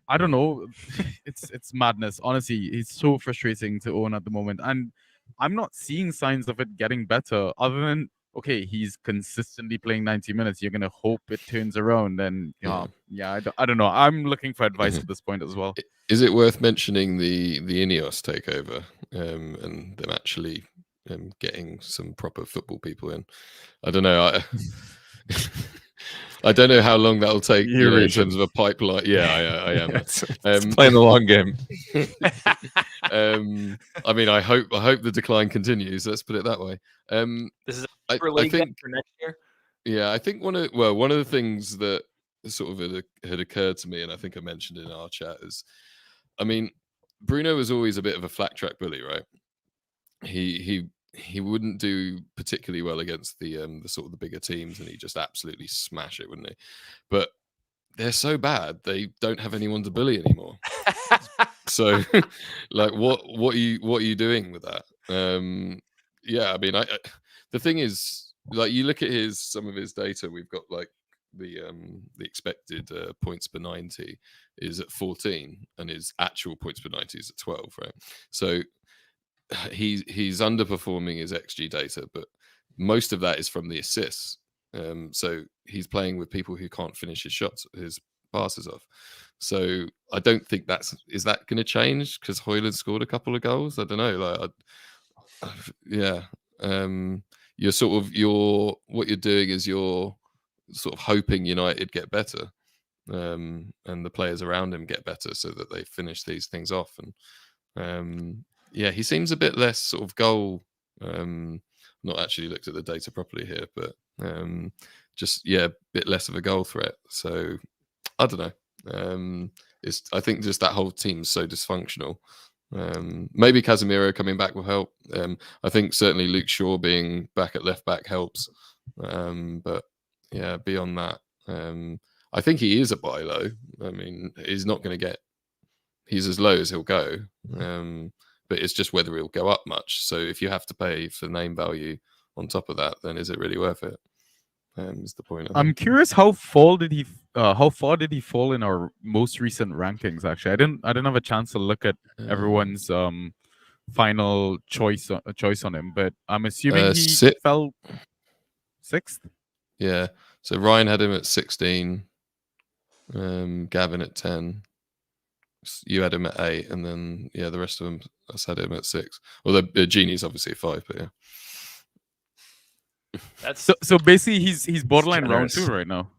I don't know. It's madness. Honestly, he's so frustrating to own at the moment. And I'm not seeing signs of it getting better other than, he's consistently playing 90 minutes. You're going to hope it turns around. And I don't know. I'm looking for advice at this point as well. Is it worth mentioning the Ineos takeover and them actually getting some proper football people in? I don't know. I don't know how long that'll take in terms of a pipeline. Yeah, I am. It's playing the long game. I mean, I hope the decline continues. Let's put it that way. This is I think for next year. Yeah, I think one of the things that sort of had occurred to me, and I think I mentioned in our chat, is, I mean, Bruno was always a bit of a flat track bully, right? He wouldn't do particularly well against the sort of the bigger teams, and he just absolutely smash it, wouldn't he? But they're so bad, they don't have anyone to bully anymore. So, what are you doing with that? I mean, the thing is, you look at some of his data. We've got the expected points per 90 is at 14, and his actual points per 90 is at 12, right? So he's underperforming his XG data, but most of that is from the assists. So he's playing with people who can't finish his passes off. So I don't think is that going to change because Højlund scored a couple of goals? I don't know. What you're doing is you're sort of hoping United get better, and the players around him get better so that they finish these things off. And yeah, he seems a bit less sort of goal. Not actually looked at the data properly here, but just a bit less of a goal threat. So I don't know. I think just that whole team's so dysfunctional. Maybe Casemiro coming back will help. I think certainly Luke Shaw being back at left back helps. But yeah, beyond that, I think he is a buy low. I mean, he's not going to get. He's as low as he'll go. But it's just whether he'll go up much. So if you have to pay for name value on top of that, then is it really worth it? Is the point. I'm curious how far did he fall in our most recent rankings? Actually, I didn't have a chance to look at everyone's final choice on him, but I'm assuming he fell 6th. Yeah. So Ryan had him at 16. Gavin at 10. You had him at 8, and then the rest of them us had him at 6. Well, the Genie's obviously 5, but yeah. That's so basically he's borderline round 2 right now.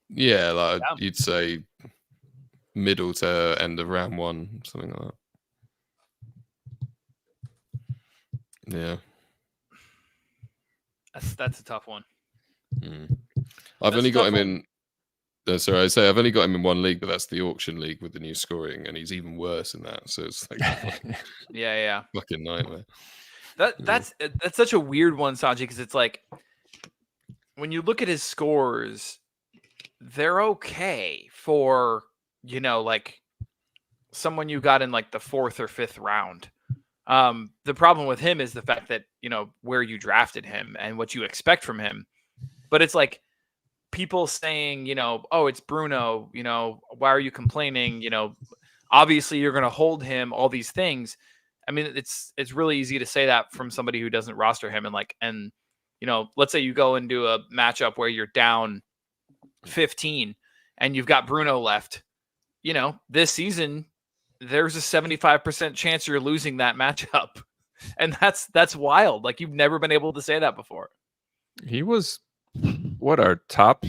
You'd say middle to end of round 1, something like that. Yeah. That's a tough one. I've only got him in. I've only got him in one league, but that's the auction league with the new scoring, and he's even worse in that. So it's like, fucking nightmare. That's such a weird one, Sanji, because it's like when you look at his scores, they're okay for like someone you got in like the 4th or 5th round. The problem with him is the fact that where you drafted him and what you expect from him, but it's like people saying, oh, it's Bruno, why are you complaining? Obviously you're going to hold him, all these things. I mean, it's really easy to say that from somebody who doesn't roster him. And let's say you go into a matchup where you're down 15 and you've got Bruno left, this season, there's a 75% chance you're losing that matchup. And that's wild. Like, you've never been able to say that before. He was our top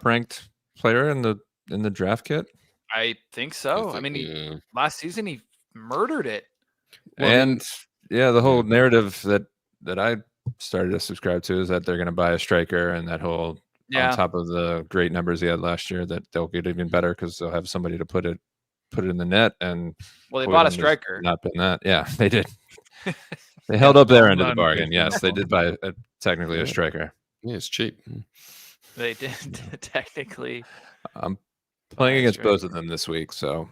ranked player in the draft kit. I think so. Last season he murdered it. And the whole narrative that I started to subscribe to is that they're going to buy a striker, and that whole on top of the great numbers he had last year, that they'll get even better because they'll have somebody to put it in the net. And they bought a striker. Not been that. Yeah, they did. They held up their end of the bargain. Yes, they did buy technically a striker. Yeah, it's cheap. They did technically. I'm playing against both of them this week, so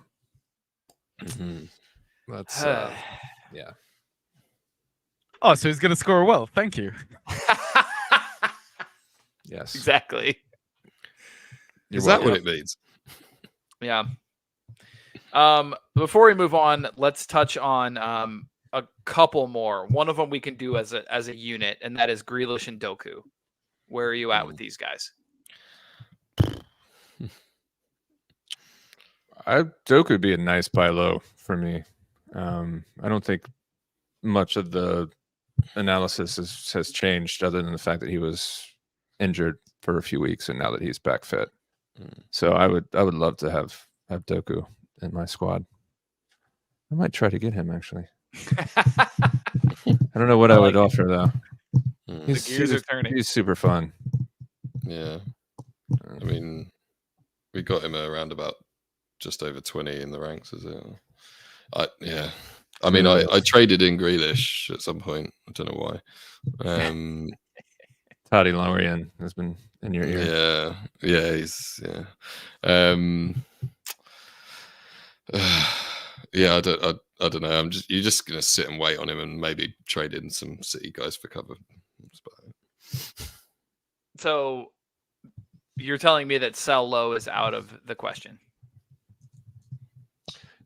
that's yeah. Oh, so he's gonna score well. Thank you. Yes, exactly. Is that what it means? Yeah. Before we move on, let's touch on a couple more. One of them we can do as a unit, and that is Grealish and Doku. Where are you at with these guys? Doku would be a nice buy low for me. I don't think much of the analysis has changed, other than the fact that he was injured for a few weeks, and now that he's back fit. So I would love to have Doku in my squad. I might try to get him, actually. I don't know what I would offer though. He's super fun. Yeah, I mean, we got him around about just over 20 in the ranks, is it? I mean, I traded in Grealish at some point. I don't know why. Toddy Lorian has been in your ear. I don't know. You're just gonna sit and wait on him and maybe trade in some City guys for cover. So you're telling me that sell low is out of the question?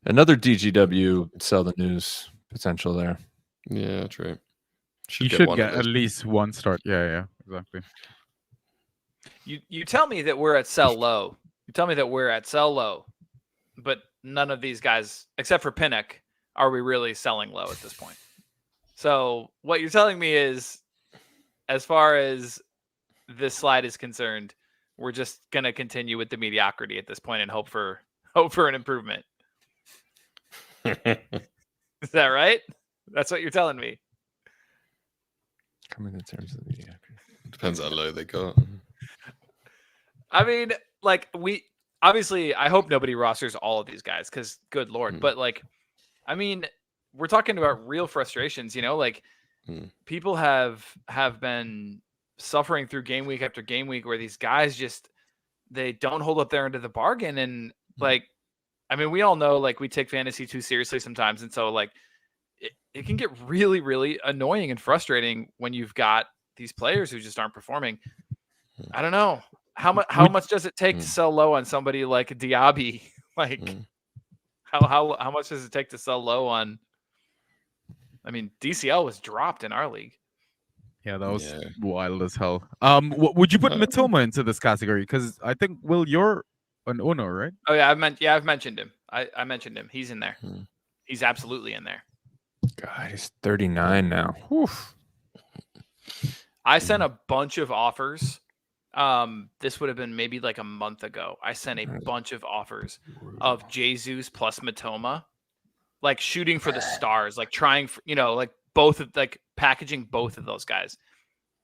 Another DGW sell the news potential there. Yeah, true. You should get at least one start. Yeah, exactly. You tell me that we're at sell low. You tell me that we're at sell low, but none of these guys, except for Pinnock, are we really selling low at this point? So what you're telling me is, as far as this slide is concerned, we're just gonna continue with the mediocrity at this point and hope for an improvement. Is that right? That's what you're telling me. Coming in terms of mediocrity. Depends how low they got. I mean, like obviously, I hope nobody rosters all of these guys because good Lord. But like, I mean, we're talking about real frustrations, like people have been suffering through game week after game week where these guys just, they don't hold up their end of the bargain. And like, I mean, we all know, like, we take fantasy too seriously sometimes. And so like, it can get really, really annoying and frustrating when you've got these players who just aren't performing. I don't know. How much does it take to sell low on somebody like Diaby? Like, how much does it take to sell low on? I mean, DCL was dropped in our league. Yeah, that was wild as hell. Would you put Matoma into this category? Because I think, Will, you're an owner, right? Oh yeah, I've mentioned him. I mentioned him. He's in there. He's absolutely in there. God, he's 39 now. Whew. I sent a bunch of offers. This would have been maybe like a month ago. I sent a bunch of offers of Jesus plus Matoma, like shooting for the stars, like trying for, like both of, like packaging both of those guys,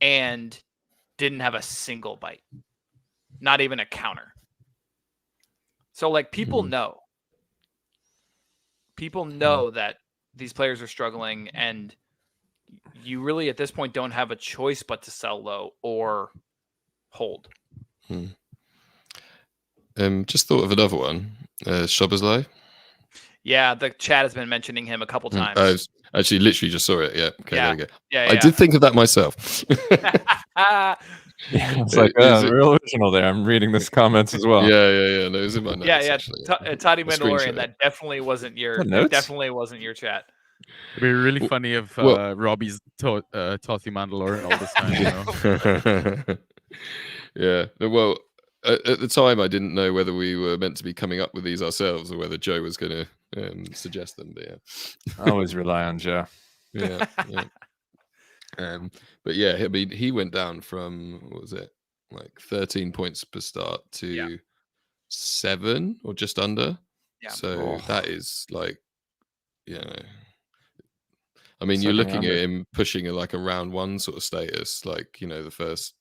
and didn't have a single bite, not even a counter. So like people know that these players are struggling, and you really at this point don't have a choice but to sell low or hold. Just thought of another one. Szoboszlai. Yeah, the chat has been mentioning him a couple times. I actually literally just saw it. Yeah. Okay, there we go. Yeah, I did think of that myself. It's like real original there. I'm reading this comments as well. Yeah. No, it was in my notes. Toddy Mandalorian. That definitely wasn't your. Chat. It'd be really funny if Robbie's Totty Mandalorian all this time. Yeah. Well, at the time, I didn't know whether we were meant to be coming up with these ourselves or whether Joe was going to suggest them. But I always rely on Joe. Yeah. But yeah, I mean, he went down from, what was it, like 13 points per start to 7 or just under. Yeah. So that is like, I mean, you're looking at him pushing a round one sort of status, like, the first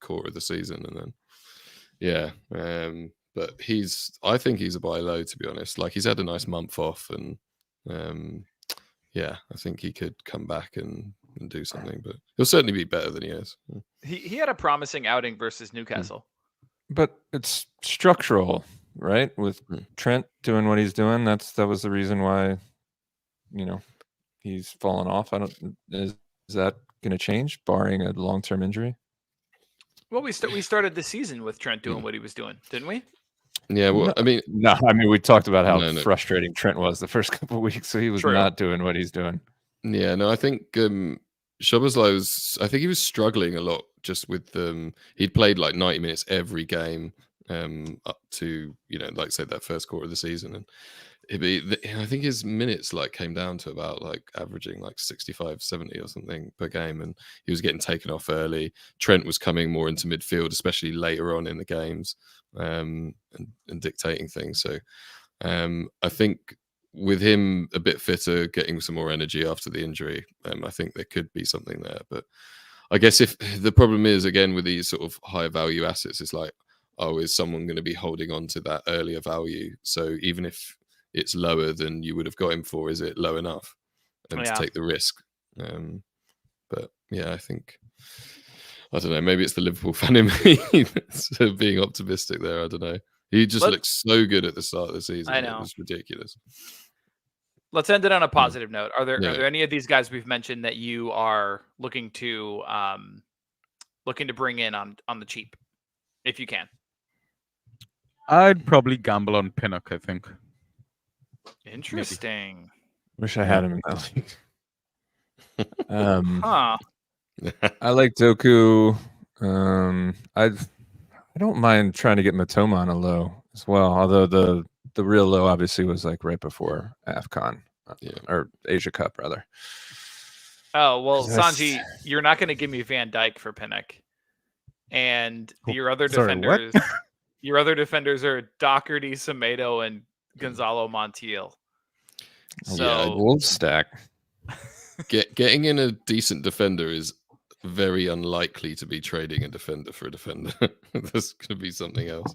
quarter of the season, and then but I think he's a buy low, to be honest. Like, he's had a nice month off, and I think he could come back and do something, but he'll certainly be better than he is. He had a promising outing versus Newcastle, but it's structural, right? With Trent doing what he's doing, that was the reason why, he's fallen off. Is that going to change, barring a long-term injury? Well, we started the season with Trent doing what he was doing, didn't we? Yeah, well, we talked about how frustrating Trent was the first couple of weeks, so he was not doing what he's doing. Yeah, no, I think Szoboszlai he was struggling a lot just with he'd played like 90 minutes every game up to, like say that first quarter of the season, and I think his minutes came down to about averaging 65, 70 or something per game, and he was getting taken off early. Trent was coming more into midfield, especially later on in the games, and dictating things. So I think with him a bit fitter, getting some more energy after the injury, I think there could be something there. But I guess if the problem is, again, with these sort of higher value assets, it's like, is someone going to be holding on to that earlier value? So even if it's lower than you would have got him for, is it low enough to take the risk? But yeah, I think, I don't know, maybe it's the Liverpool fan in me that's being optimistic there. I don't know. He just looks so good at the start of the season. I know. It was ridiculous. Let's end it on a positive note. Are there any of these guys we've mentioned that you are looking to bring in on the cheap, if you can? I'd probably gamble on Pinnock, I think. Interesting. Maybe. Wish I had him in that league. I like Doku. I don't mind trying to get Matoma on a low as well. Although the real low obviously was right before AFCON or Asia Cup rather. Oh well, Sanji, you're not going to give me Van Dijk for Pinnock, and your other defenders. Your other defenders are Doherty, Semedo, and Gonzalo Montiel. So Wolves stack. Getting in a decent defender is very unlikely to be trading a defender for a defender. There's going to be something else.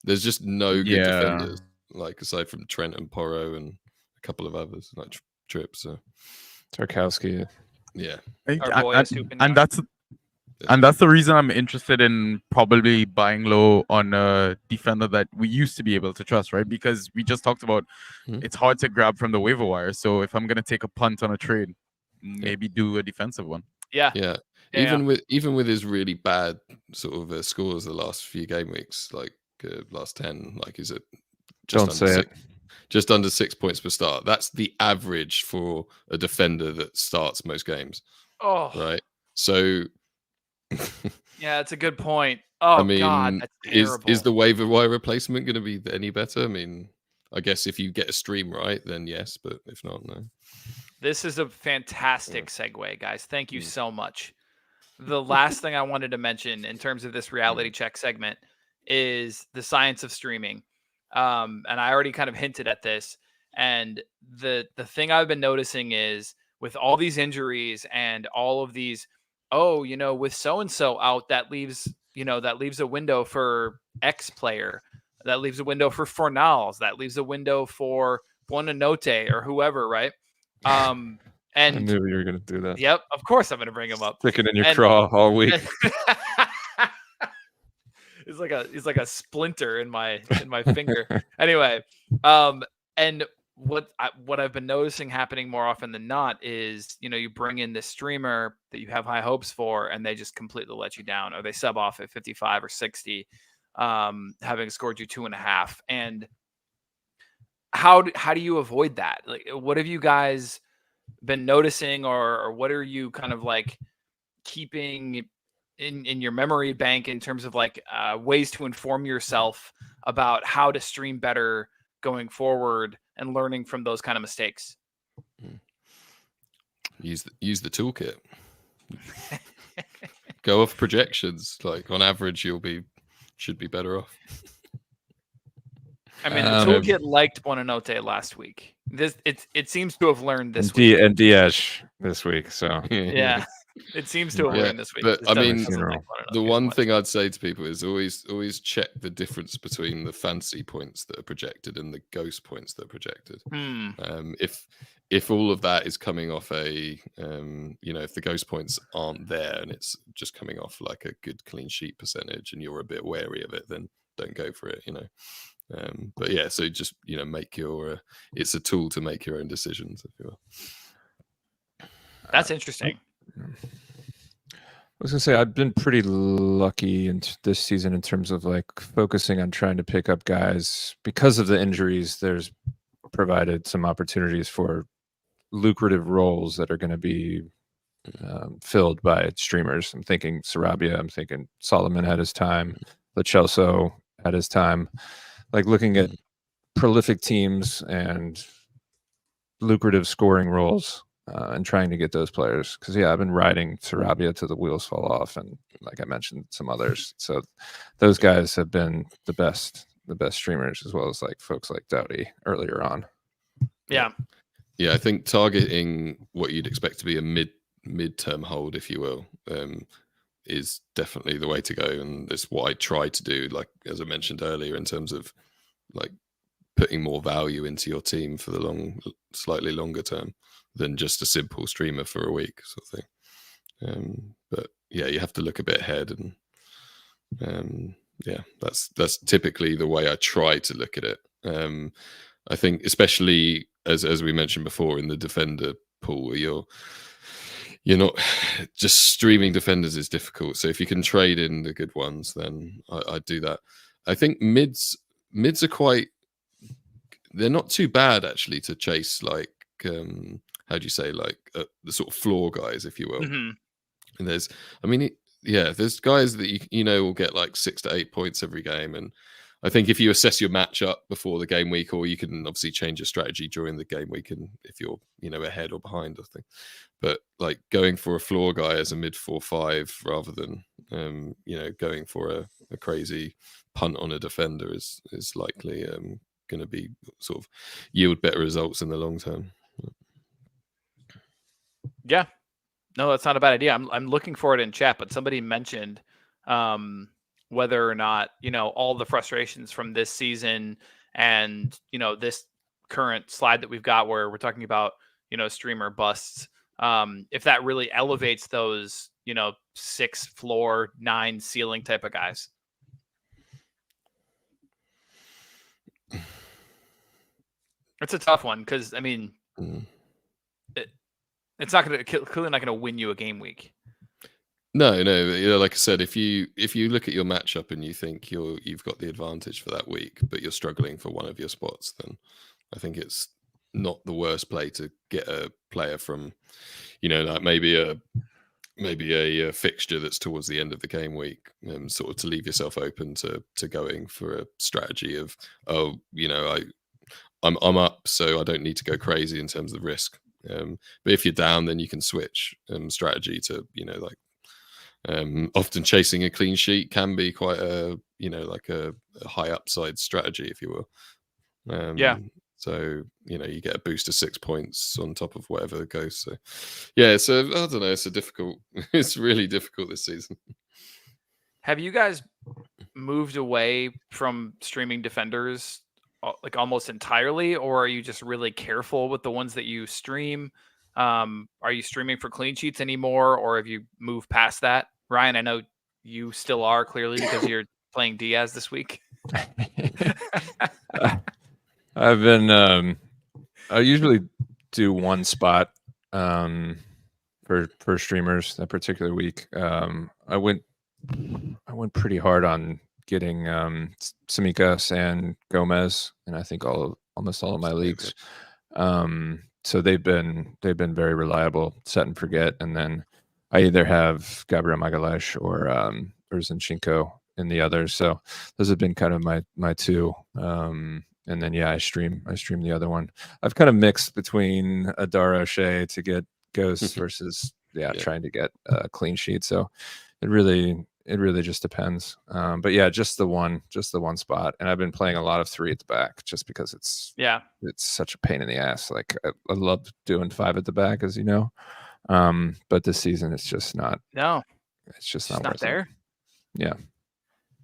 There's just no good defenders, like aside from Trent and Porro and a couple of others, like Tripp. So Tarkowski. Yeah. our boy And that's the reason I'm interested in probably buying low on a defender that we used to be able to trust, right? Because we just talked about it's hard to grab from the waiver wire. So if I'm going to take a punt on a trade, maybe do a defensive one. Yeah. Even with his really bad sort of scores the last few game weeks, like last 10, like he's at just under 6 points per start. That's the average for a defender that starts most games. Oh, right. So yeah, it's a good point. Oh, I mean, God, that's terrible. Is the waiver wire replacement going to be any better? I mean, I guess if you get a stream right, then yes, but if not, no. This is a fantastic segue, guys. Thank you so much. The last thing I wanted to mention in terms of this reality check segment is the science of streaming. And I already kind of hinted at this. And the thing I've been noticing is with all these injuries and all of these, with so-and-so out, that leaves a window for X player. That leaves a window for Fornals. That leaves a window for Buonanotte or whoever, right? And I knew you were going to do that. Yep, of course I'm going to bring him up. Stick it in your craw all week. It's like a splinter in my finger. Anyway, and what I've been noticing happening more often than not is, you bring in this streamer that you have high hopes for, and they just completely let you down, or they sub off at 55 or 60, having scored you 2.5. And how do you avoid that? Like, what have you guys been noticing, or what are you kind of like keeping in your memory bank in terms of like ways to inform yourself about how to stream better going forward and learning from those kind of mistakes? Use the toolkit. Go off projections. Like on average, should be better off. I mean, the toolkit liked Buonanotte last week. It seems to have learned this week. And Diaz this week. So yeah, it seems to have learned this week. But I mean, the one thing I'd say to people is always check the difference between the fancy points that are projected and the ghost points that are projected. If all of that is coming off if the ghost points aren't there and it's just coming off like a good clean sheet percentage and you're a bit wary of it, then don't go for it. But yeah, so just make your it's a tool to make your own decisions, if you will. That's interesting. I was gonna say I've been pretty lucky this season in terms of like focusing on trying to pick up guys because of the injuries. There's provided some opportunities for lucrative roles that are going to be filled by streamers. I'm thinking Sarabia. I'm thinking Solomon had his time. Lo Celso had his time. Like looking at prolific teams and lucrative scoring roles and trying to get those players. Because, I've been riding Sarabia till the wheels fall off. And like I mentioned, some others. So those guys have been the best streamers, as well as like folks like Doughty earlier on. Yeah. Yeah, I think targeting what you'd expect to be a midterm hold, if you will, is definitely the way to go, and it's what I try to do, like as I mentioned earlier, in terms of like putting more value into your team for the slightly longer term than just a simple streamer for a week sort of thing. But yeah, you have to look a bit ahead, and that's typically the way I try to look at it. I think especially as we mentioned before in the defender pool, where you're not just streaming defenders is difficult. So if you can trade in the good ones, then I'd do that. I think mids are they're not too bad actually to chase, like, how do you say, like the sort of floor guys, if you will. Mm-hmm. And there's guys that will get like 6 to 8 points every game. And I think if you assess your matchup before the game week, or you can obviously change your strategy during the game week, and if you're ahead or behind, I think. But like going for a floor guy as a mid 4-5 rather than going for a crazy punt on a defender is likely going to be sort of yield better results in the long term. Yeah, no, that's not a bad idea. I'm looking for it in chat, but somebody mentioned whether or not, all the frustrations from this season and, this current slide that we've got where we're talking about, streamer busts, if that really elevates those, 6 floor, 9 ceiling type of guys. It's a tough one because, I mean, it's not going to clearly not going to win you a game week. No, like I said, if you look at your matchup and you think you've got the advantage for that week, but you're struggling for one of your spots, then I think it's not the worst play to get a player from, like maybe a fixture that's towards the end of the game week, sort of to leave yourself open to going for a strategy of, I'm up, so I don't need to go crazy in terms of risk. But if you're down, then you can switch strategy to, often chasing a clean sheet can be quite a high upside strategy, if you will. So, you get a boost of 6 points on top of whatever goes. So, yeah, so I don't know. It's really difficult this season. Have you guys moved away from streaming defenders like almost entirely, or are you just really careful with the ones that you stream? Are you streaming for clean sheets anymore, or have you moved past that? Ryan, I know you still are, clearly, because you're playing Diaz this week. I've been I usually do one spot for streamers that particular week. I went pretty hard on getting Tsimikas and Gomez, and I think almost all of my leagues. So they've been very reliable, set and forget, and then I either have Gabriel Magalhaes or Zinchenko in the others. So those have been kind of my two. And then I stream the other one. I've kind of mixed between Adara O'Shea to get ghosts versus trying to get a clean sheet. So it really just depends. But yeah, just the one spot. And I've been playing a lot of 3 at the back just because it's such a pain in the ass. Like I love doing 5 at the back, as you know. But this season it's just not. No, it's just not there. Yeah.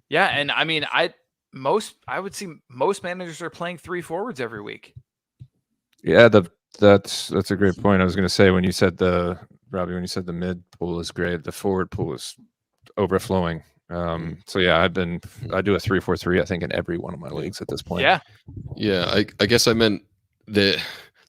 Yeah, and I mean, I would see most managers are playing 3 forwards every week. Yeah, that's a great point. I was going to say when you said the mid pool is great, the forward pool is overflowing. So yeah, I do a 3-4-3 I think in every one of my leagues at this point. Yeah. I guess I meant the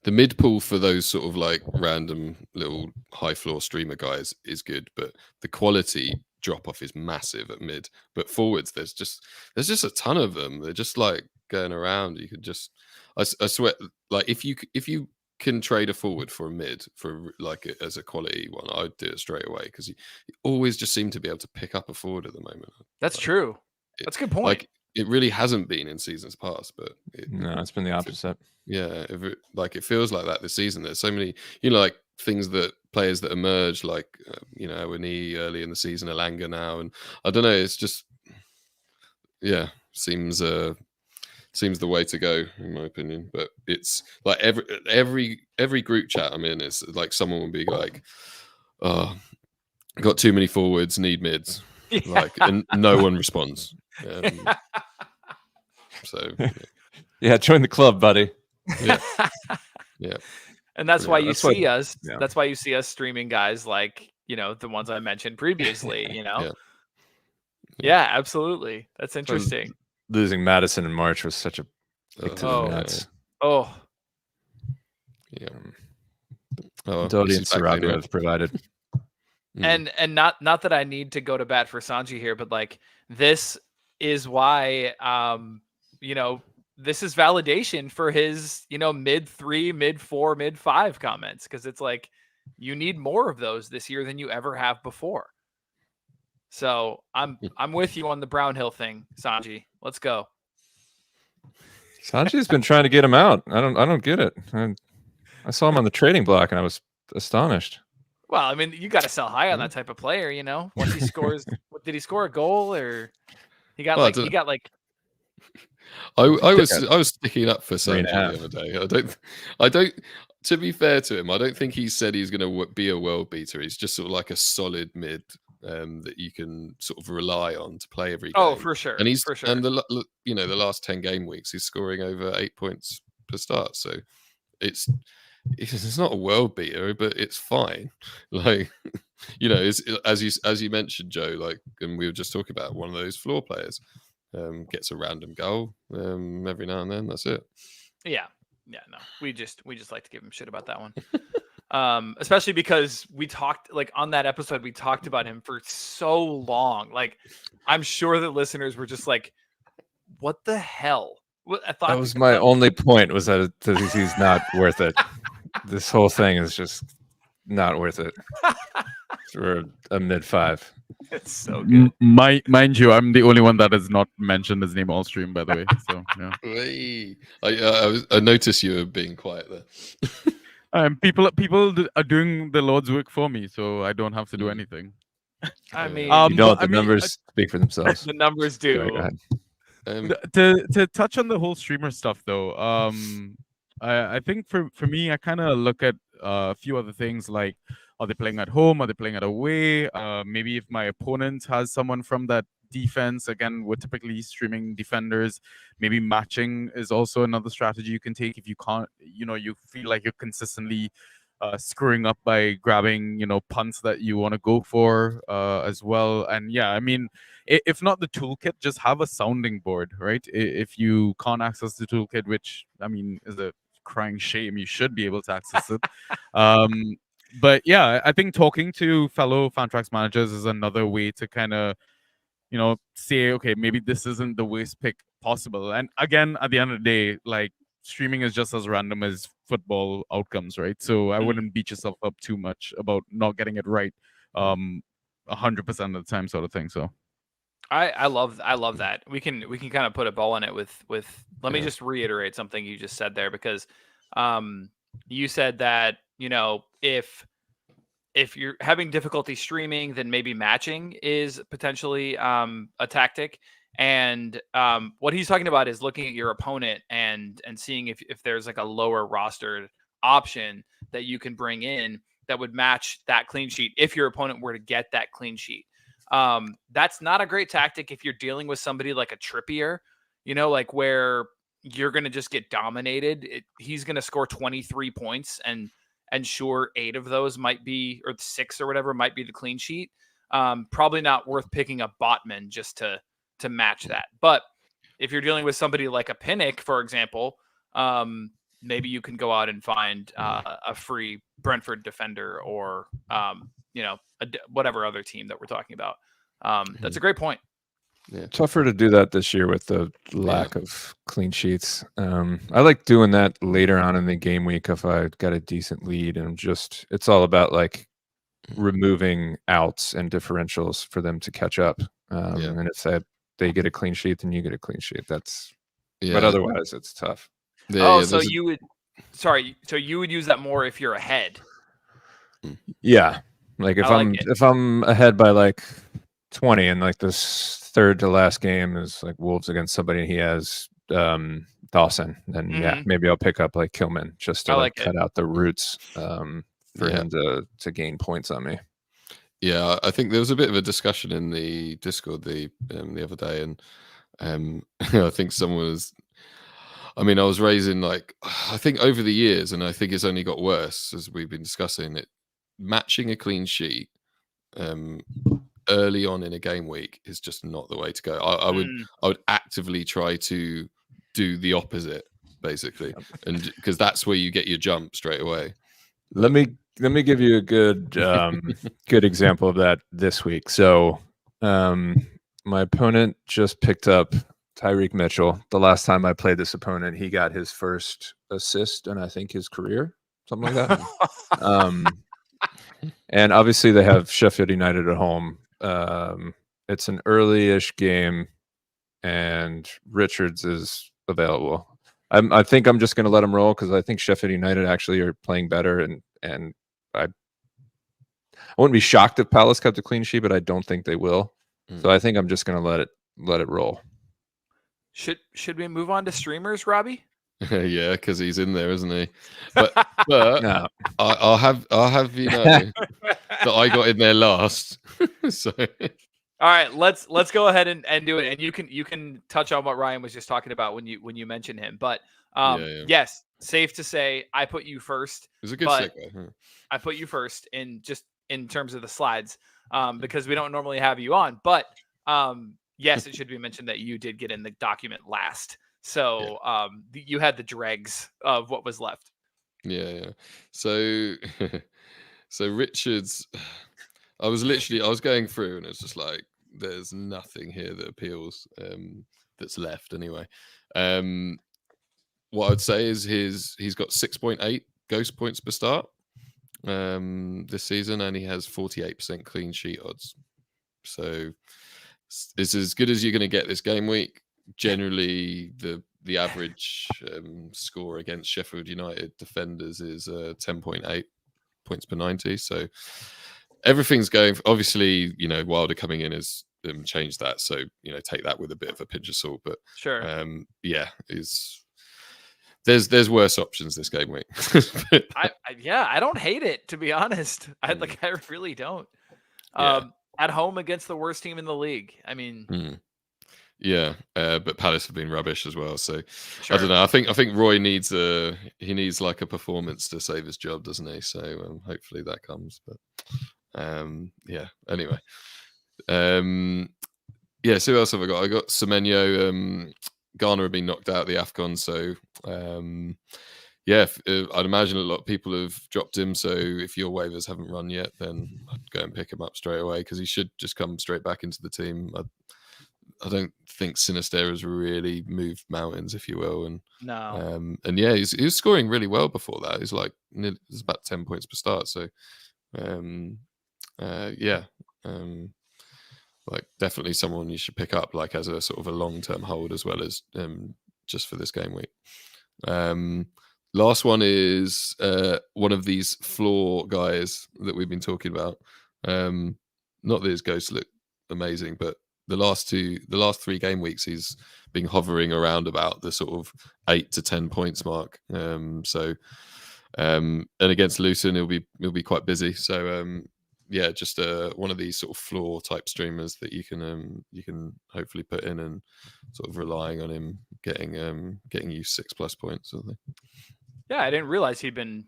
mid pool for those sort of like random little high floor streamer guys is good, but the quality drop off is massive at mid. But forwards, there's just a ton of them. They're just like going around. You could just, I swear, like if you can trade a forward for a mid for like as a quality one, I'd do it straight away, because you always just seem to be able to pick up a forward at the moment. That's true. That's a good point. Like it really hasn't been in seasons past, but it's been the opposite. It feels like that this season. There's so many, like things that players that emerge, like Winnie early in the season, Elanga now, and I don't know. It's just seems the way to go in my opinion. But it's like every group chat I'm in, it's like someone will be like, "Oh, got too many forwards, need mids," and no one responds. So join the club, buddy. Yeah. And that's why you see us. Yeah. That's why you see us streaming guys like, the ones I mentioned previously, Yeah, absolutely. That's interesting. Losing Madison in March was such a big to the nuts. Oh. Yeah. Dodi and Sarabia have provided. And not that I need to go to bat for Sanji here, but like this is why this is validation for his, mid 3, mid 4, mid 5 comments, because it's like you need more of those this year than you ever have before. So I'm with you on the Brownhill thing, Sanji. Let's go. Sanji's been trying to get him out. I don't get it. I saw him on the trading block and I was astonished. Well, I mean, you got to sell high on that type of player, Once he scores, did he score a goal, or he got I was sticking up for Sancho 3.5. the other day. I don't. To be fair to him, I don't think he said he's going to be a world beater. He's just sort of like a solid mid that you can sort of rely on to play every game. Oh, for sure. And for sure. and the last 10 game weeks, he's scoring over 8 points per start. So it's not a world beater, but it's fine. Like, it's, as you mentioned, Joe. Like, and we were just talking about one of those floor players. Gets a random goal every now and then. That's it. Yeah, no, we just like to give him shit about that one. Especially because we talked, like, on that episode, we talked about him for so long. Like, I'm sure the listeners were just like, "What the hell?" I thought that was my only point, was that he's not worth it. This whole thing is just not worth it for a mid-5. It's so good. Mind you, I'm the only one that has not mentioned his name all stream, by the way. So yeah. I noticed you were being quiet there. People are doing the Lord's work for me, so I don't have to do anything. I mean, the numbers speak for themselves. The numbers do. To touch on the whole streamer stuff, though, I think for me, I kind of look at a few other things, like, are they playing at home? Are they playing at away? Maybe if my opponent has someone from that defense, again, we're typically streaming defenders. Maybe matching is also another strategy you can take if you can't, you feel like you're consistently screwing up by grabbing, punts that you want to go for as well. And yeah, I mean, if not the toolkit, just have a sounding board, right? If you can't access the toolkit, which, I mean, is a crying shame, you should be able to access it. But yeah, I think talking to fellow Fantrax managers is another way to kind of, say, okay, maybe this isn't the worst pick possible. And again, at the end of the day, like, streaming is just as random as football outcomes, right? So I wouldn't beat yourself up too much about not getting it right 100% of the time, sort of thing. So I love that. We can kind of put a bow on it with let me just reiterate something you just said there, because you said that, if you're having difficulty streaming, then maybe matching is potentially a tactic. And what he's talking about is looking at your opponent and seeing if there's like a lower rostered option that you can bring in that would match that clean sheet if your opponent were to get that clean sheet. That's not a great tactic if you're dealing with somebody like a Trippier, like where you're going to just get dominated. He's going to score 23 points and sure 8 of those might be, or 6 or whatever might be the clean sheet. Probably not worth picking a Botman just to match that. But if you're dealing with somebody like a Pinnock, for example, maybe you can go out and find a free Brentford defender or, whatever other team that we're talking about. That's a great point. Yeah. Tougher to do that this year with the lack of clean sheets. I like doing that later on in the game week if I got a decent lead, and it's all about like removing outs and differentials for them to catch up. And if they get a clean sheet, then you get a clean sheet. But otherwise it's tough. So you would use that more if you're ahead. Yeah. Like if I'm ahead by like 20 and like this third to last game is like Wolves against somebody and he has Dawson, then maybe I'll pick up like Kilman just to cut out the roots for him to gain points on me. Yeah, I think there was a bit of a discussion in the Discord the other day, and I think someone was. I mean, I was raising I think over the years, and I think it's only got worse as we've been discussing it. Matching a clean sheet early on in a game week is just not the way to go. I would actively try to do the opposite, basically, and because that's where you get your jump straight away. Let me give you a good good example of that this week. So my opponent just picked up Tyreek Mitchell. The last time I played this opponent, he got his first assist in I think his career, something like that. And obviously they have Sheffield United at home. It's an early-ish game, and Richards is available. I think I'm just going to let him roll because I think Sheffield United actually are playing better, and I wouldn't be shocked if Palace kept a clean sheet, but I don't think they will. So I think I'm just going to let it roll. Should we move on to streamers, Robbie? Yeah, because he's in there, isn't he? But No. I'll have you know that I got in there last. So All right, let's go ahead and do it. And you can touch on what Ryan was just talking about when you mentioned him. But Yeah. yes, safe to say I put you first. it was a good But segue. Huh? I put you first in terms of the slides because we don't normally have you on. But yes, it should be mentioned that you did get in the document last. So you had the dregs of what was left. Yeah. So Richards, I was going through and it's just like there's nothing here that appeals that's left anyway. What I'd say is he's got 6.8 ghost points per start this season, and he has 48% clean sheet odds. So it's as good as you're going to get this game week. Generally, the average score against Sheffield United defenders is 10.8 points per 90. So everything's going. Obviously, Wilder coming in has changed that. So take that with a bit of a pinch of salt. But Sure, there's worse options this game week. I don't hate it, to be honest. I really don't. At home against the worst team in the league. I mean, but Palace have been rubbish as well. So sure. I don't know. I think Roy needs like a performance to save his job, doesn't he? So hopefully that comes. But anyway, So who else have I got? I got Semenyo. Ghana have been knocked out of the AFCON, so I'd imagine a lot of people have dropped him. So if your waivers haven't run yet, then I'd go and pick him up straight away because he should just come straight back into the team. I don't think Sinister has really moved mountains, if you will, and no, he was scoring really well before that. He's like it's about 10 points per start. So like definitely someone you should pick up like as a sort of a long-term hold as well as just for this game week. Last one is one of these floor guys that we've been talking about. Not that his ghosts look amazing, but the last 3 game weeks he's been hovering around about the sort of 8 to 10 points mark. And against Luton he'll be quite busy. So just one of these sort of floor type streamers that you can hopefully put in and sort of relying on him getting you 6+ points or something. Yeah, I didn't realize he'd been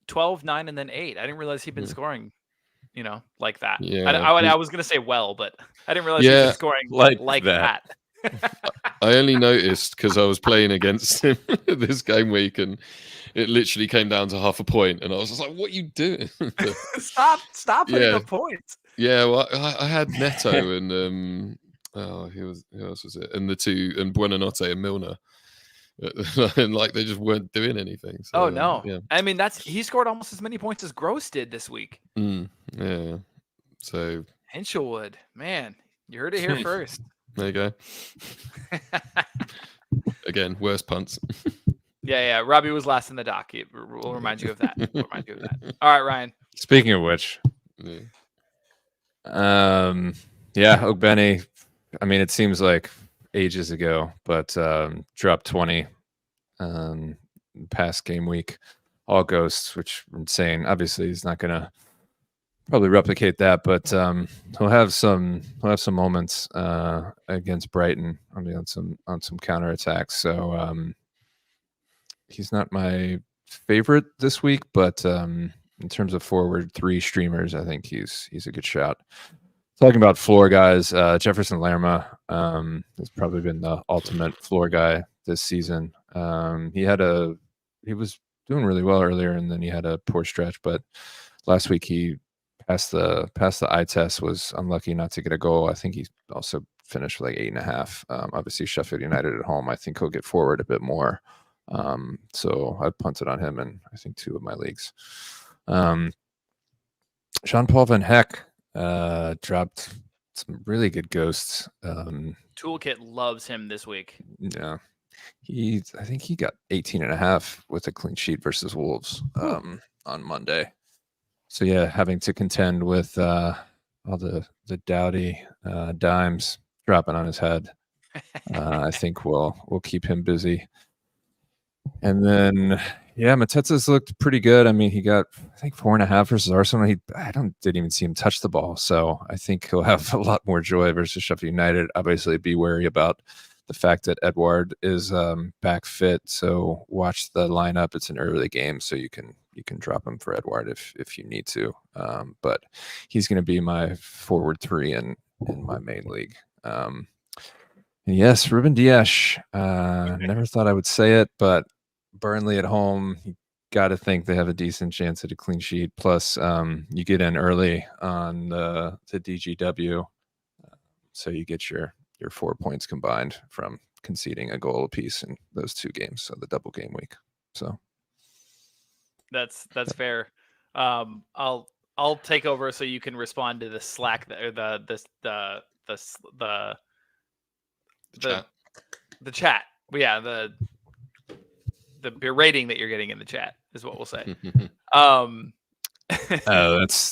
12, 9, and then 8. I didn't realize he'd been scoring, like that. Yeah, I was gonna say but I didn't realize he'd been scoring like that. I only noticed because I was playing against him this game week, and it literally came down to half a point, and I was just like, "What are you doing? Stop putting up points." Yeah, well, I had Neto and who else was it? And the two and Buonanotte and Milner, and like they just weren't doing anything. So, oh no! I mean, he scored almost as many points as Gross did this week. Yeah. So Hinchelwood, man, you heard it here first. There you go. Again, worst punts. Yeah. Robbie was last in the dock. We'll remind you of that. All right, Ryan. Speaking of which, Ogbeni. I mean, it seems like ages ago, but dropped 20 past game week, all ghosts, which are insane. Obviously, he's not gonna probably replicate that, but he'll have some moments against Brighton. I mean, on some counterattacks. So he's not my favorite this week, but in terms of forward 3 streamers, I think he's a good shot. Talking about floor guys, Jefferson Lerma has probably been the ultimate floor guy this season. He was doing really well earlier, and then he had a poor stretch, but last week he passed the eye test, was unlucky not to get a goal. I think he also finished with like 8.5. Obviously Sheffield United at home, I think he'll get forward a bit more. So I punted on him in I think 2 of my leagues. Jean-Paul Van Heck dropped some really good ghosts. Toolkit loves him this week. Yeah. I think he got 18.5 with a clean sheet versus Wolves on Monday. So yeah, having to contend with all the dowdy dimes dropping on his head. I think we'll keep him busy. And then, Mateza's looked pretty good. I mean, he got, I think, 4.5 versus Arsenal. Didn't even see him touch the ball. So I think he'll have a lot more joy versus Sheffield United. Obviously, be wary about the fact that Edouard is back fit. So watch the lineup. It's an early game, so you can drop him for Edouard if you need to. But he's going to be my forward 3 in my main league. And yes, Ruben Dias. Never thought I would say it, but Burnley at home, you got to think they have a decent chance at a clean sheet. Plus, you get in early on the DGW, so you get your 4 points combined from conceding a goal apiece in those 2 games, so the double game week. So that's fair. I'll take over so you can respond to the Slack or the chat. Yeah, the berating that you're getting in the chat is what we'll say.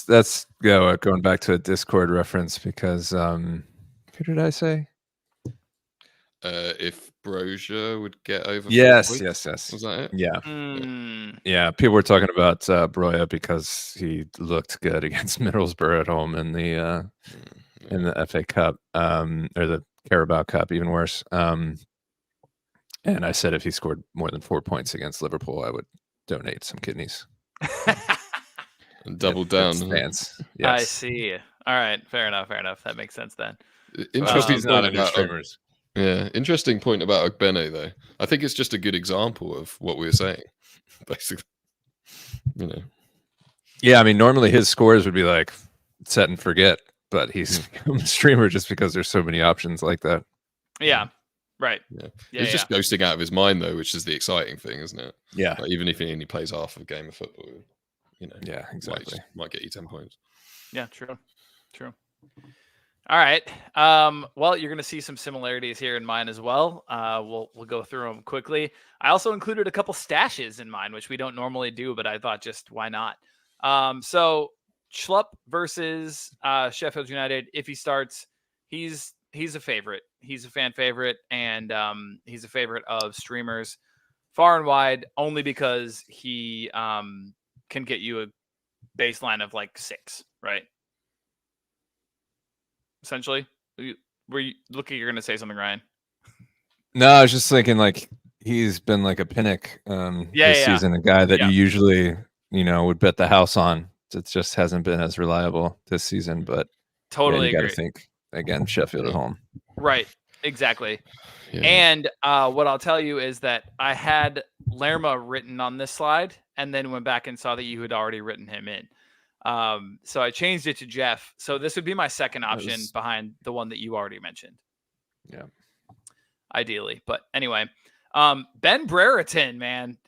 That's going back to a Discord reference because who did I say? If Brozier would get over. Yes. Was that it? Yeah. People were talking about Broya because he looked good against Middlesbrough at home in the FA Cup or the Carabao Cup, even worse. And I said if he scored more than 4 points against Liverpool, I would donate some kidneys. And double down. Fans. Yes. I see. All right. Fair enough. That makes sense then. Interesting he's not into streamers. Yeah. Interesting point about Ogbene, though. I think it's just a good example of what we were saying, basically. Yeah, I mean, normally his scores would be like set and forget, but he's become a streamer just because there's so many options like that. Yeah. Right. Yeah. He's just ghosting out of his mind, though, which is the exciting thing, isn't it? Yeah. Like, even if he only plays half of a game of football, Yeah, exactly. Might get you 10 points. Yeah, true. All right. Well, you're going to see some similarities here in mine as well. We'll go through them quickly. I also included a couple stashes in mine, which we don't normally do, but I thought just why not? So Schlupp versus Sheffield United. If he starts, he's a favorite. He's a fan favorite, and he's a favorite of streamers far and wide, only because he can get you a baseline of like 6, right? Essentially, were you looking? You're going to say something, Ryan? No, I was just thinking like he's been like a Pinnock this season, a guy that you usually would bet the house on. It just hasn't been as reliable this season, but totally you agree. Got to think again, Sheffield at home. Right, exactly. Yeah. And what I'll tell you is that I had Lerma written on this slide, and then went back and saw that you had already written him in. So I changed it to Jeff. So this would be my second option behind the one that you already mentioned. Yeah. Ideally. But anyway, Ben Brereton, man,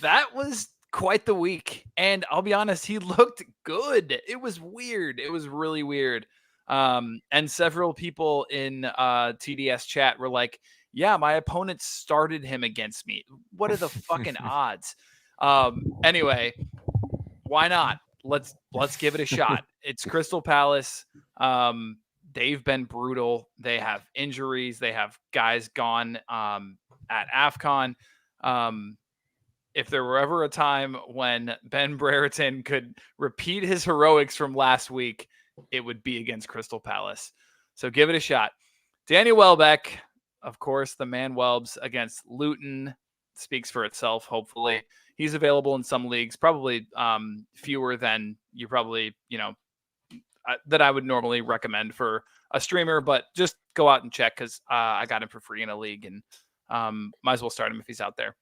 that was quite the week. And I'll be honest, he looked good. It was weird. It was really weird. And several people in TDS chat were like, yeah, my opponent started him against me. What are the fucking odds? Anyway, why not? Let's give it a shot. It's Crystal Palace. They've been brutal. They have injuries. They have guys gone at AFCON. If there were ever a time when Ben Brereton could repeat his heroics from last week, it would be against Crystal Palace. So give it a shot. Danny Welbeck, of course, the man Welbs against Luton speaks for itself, hopefully. He's available in some leagues, probably fewer than you probably, that I would normally recommend for a streamer, but just go out and check because I got him for free in a league and might as well start him if he's out there.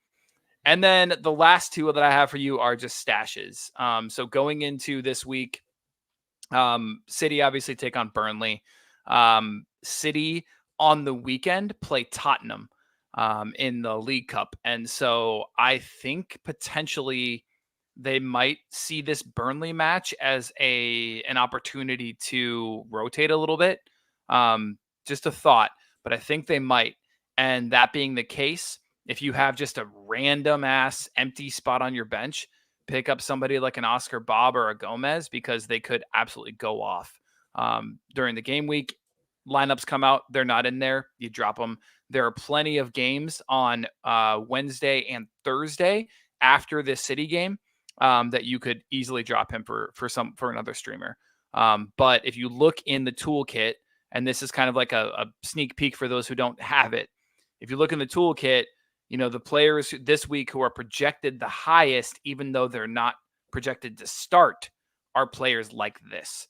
And then the last two that I have for you are just stashes. So going into this week, City obviously take on Burnley. City on the weekend play Tottenham in the League Cup. And so I think potentially they might see this Burnley match as an opportunity to rotate a little bit. Just a thought, but I think they might. And that being the case, if you have just a random ass empty spot on your bench, pick up somebody like an Oscar Bob or a Gomez because they could absolutely go off during the game week. lineups come out, they're not in there, you drop them. There are plenty of games on Wednesday and Thursday after this City game that you could easily drop him for another streamer. But if you look in the toolkit, and this is kind of like a sneak peek for those who don't have it, if you look in the toolkit, the players this week who are projected the highest, even though they're not projected to start, are players like this,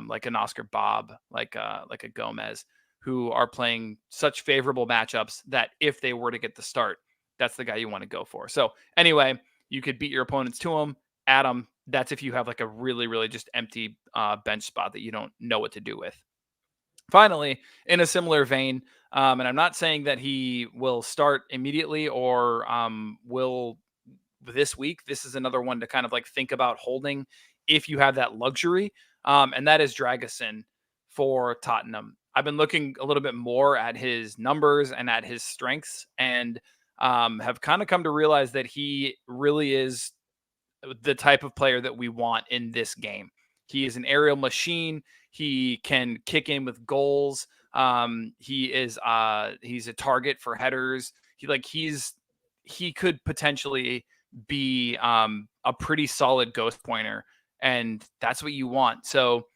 like an Oscar Bob, like a Gomez, who are playing such favorable matchups that if they were to get the start, that's the guy you want to go for. So anyway, you could beat your opponents to him, add them. That's if you have like a really, really just empty bench spot that you don't know what to do with. Finally, in a similar vein, and I'm not saying that he will start immediately or will this week. This is another one to kind of like think about holding if you have that luxury, and that is Dragusin for Tottenham. I've been looking a little bit more at his numbers and at his strengths, and have kind of come to realize that he really is the type of player that we want in this game. He is an aerial machine. He can kick in with goals. He's a target for headers. He could potentially be a pretty solid ghost pointer, and that's what you want. So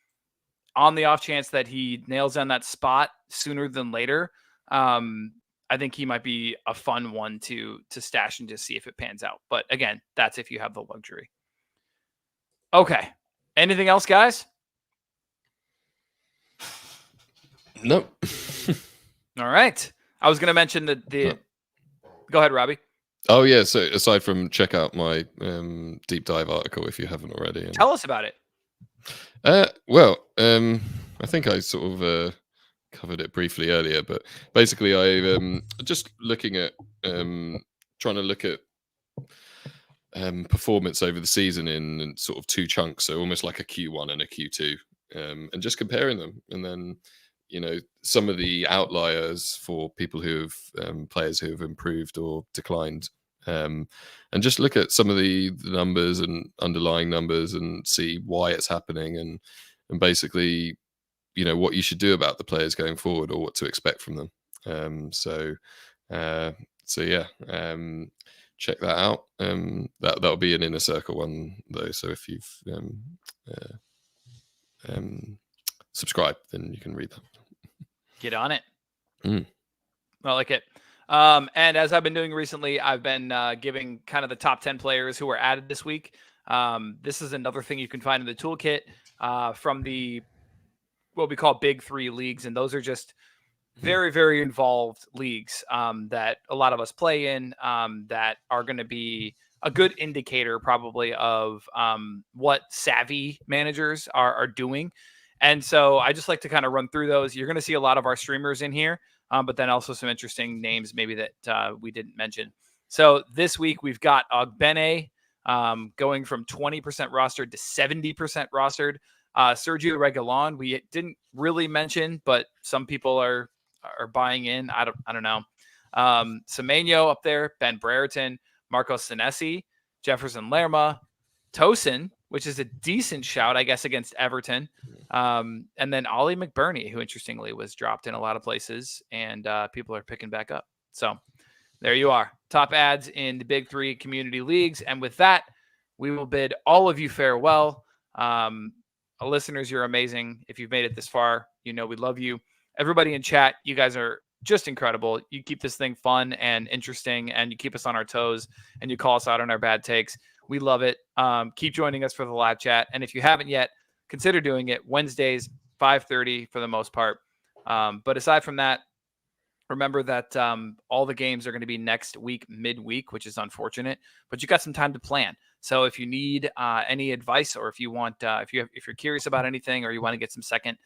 on the off chance that he nails down that spot sooner than later, I think he might be a fun one to stash and just see if it pans out. But again, that's if you have the luxury. Okay. Anything else, guys? Nope. All right. I was going to mention the. Go ahead, Robbie. Oh yeah. So aside from check out my deep dive article if you haven't already. Tell us about it. I think I sort of covered it briefly earlier, but basically I just looking at trying to look at performance over the season in sort of two chunks, so almost like a Q1 and a Q2, and just comparing them, and then some of the outliers for people who have players who have improved or declined, and just look at some of the numbers and underlying numbers and see why it's happening, and basically what you should do about the players going forward or what to expect from them. So yeah, check that out. That'll be an inner circle one though, so if you've subscribed, then you can read that. Get on it. I like it. And as I've been doing recently, I've been giving kind of the top 10 players who were added this week. This is another thing you can find in the toolkit from the what we call big three leagues. And those are just very, very involved leagues that a lot of us play in, that are going to be a good indicator probably of what savvy managers are doing. And so I just like to kind of run through those. You're going to see a lot of our streamers in here, but then also some interesting names maybe that we didn't mention. So this week we've got Ogbene going from 20% rostered to 70% rostered. Sergio Reguilon, we didn't really mention, but some people are buying in. I don't know. Semenyo up there, Ben Brereton, Marco Senesi, Jefferson Lerma, Tosin, which is a decent shout, I guess, against Everton. And then Ollie McBurney, who interestingly was dropped in a lot of places, and people are picking back up. So there you are. Top ads in the big three community leagues. And with that, we will bid all of you farewell. Listeners, you're amazing. If you've made it this far, we love you. Everybody in chat, you guys are just incredible. You keep this thing fun and interesting, and you keep us on our toes, and you call us out on our bad takes. We love it. Keep joining us for the live chat. And if you haven't yet, consider doing it. Wednesdays, 5:30 for the most part. But aside from that, remember that all the games are going to be next week, midweek, which is unfortunate, but you got some time to plan. So if you need any advice, or if you want, if you're curious about anything, or you want to get some second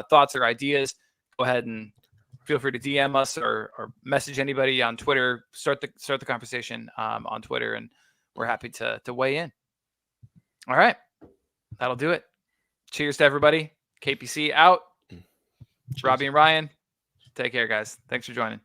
thoughts or ideas, go ahead and feel free to DM us or message anybody on Twitter. Start the conversation on Twitter, and we're happy to weigh in. All right, that'll do it. Cheers to everybody. KPC out. Cheers. Robbie and Ryan, take care, guys. Thanks for joining.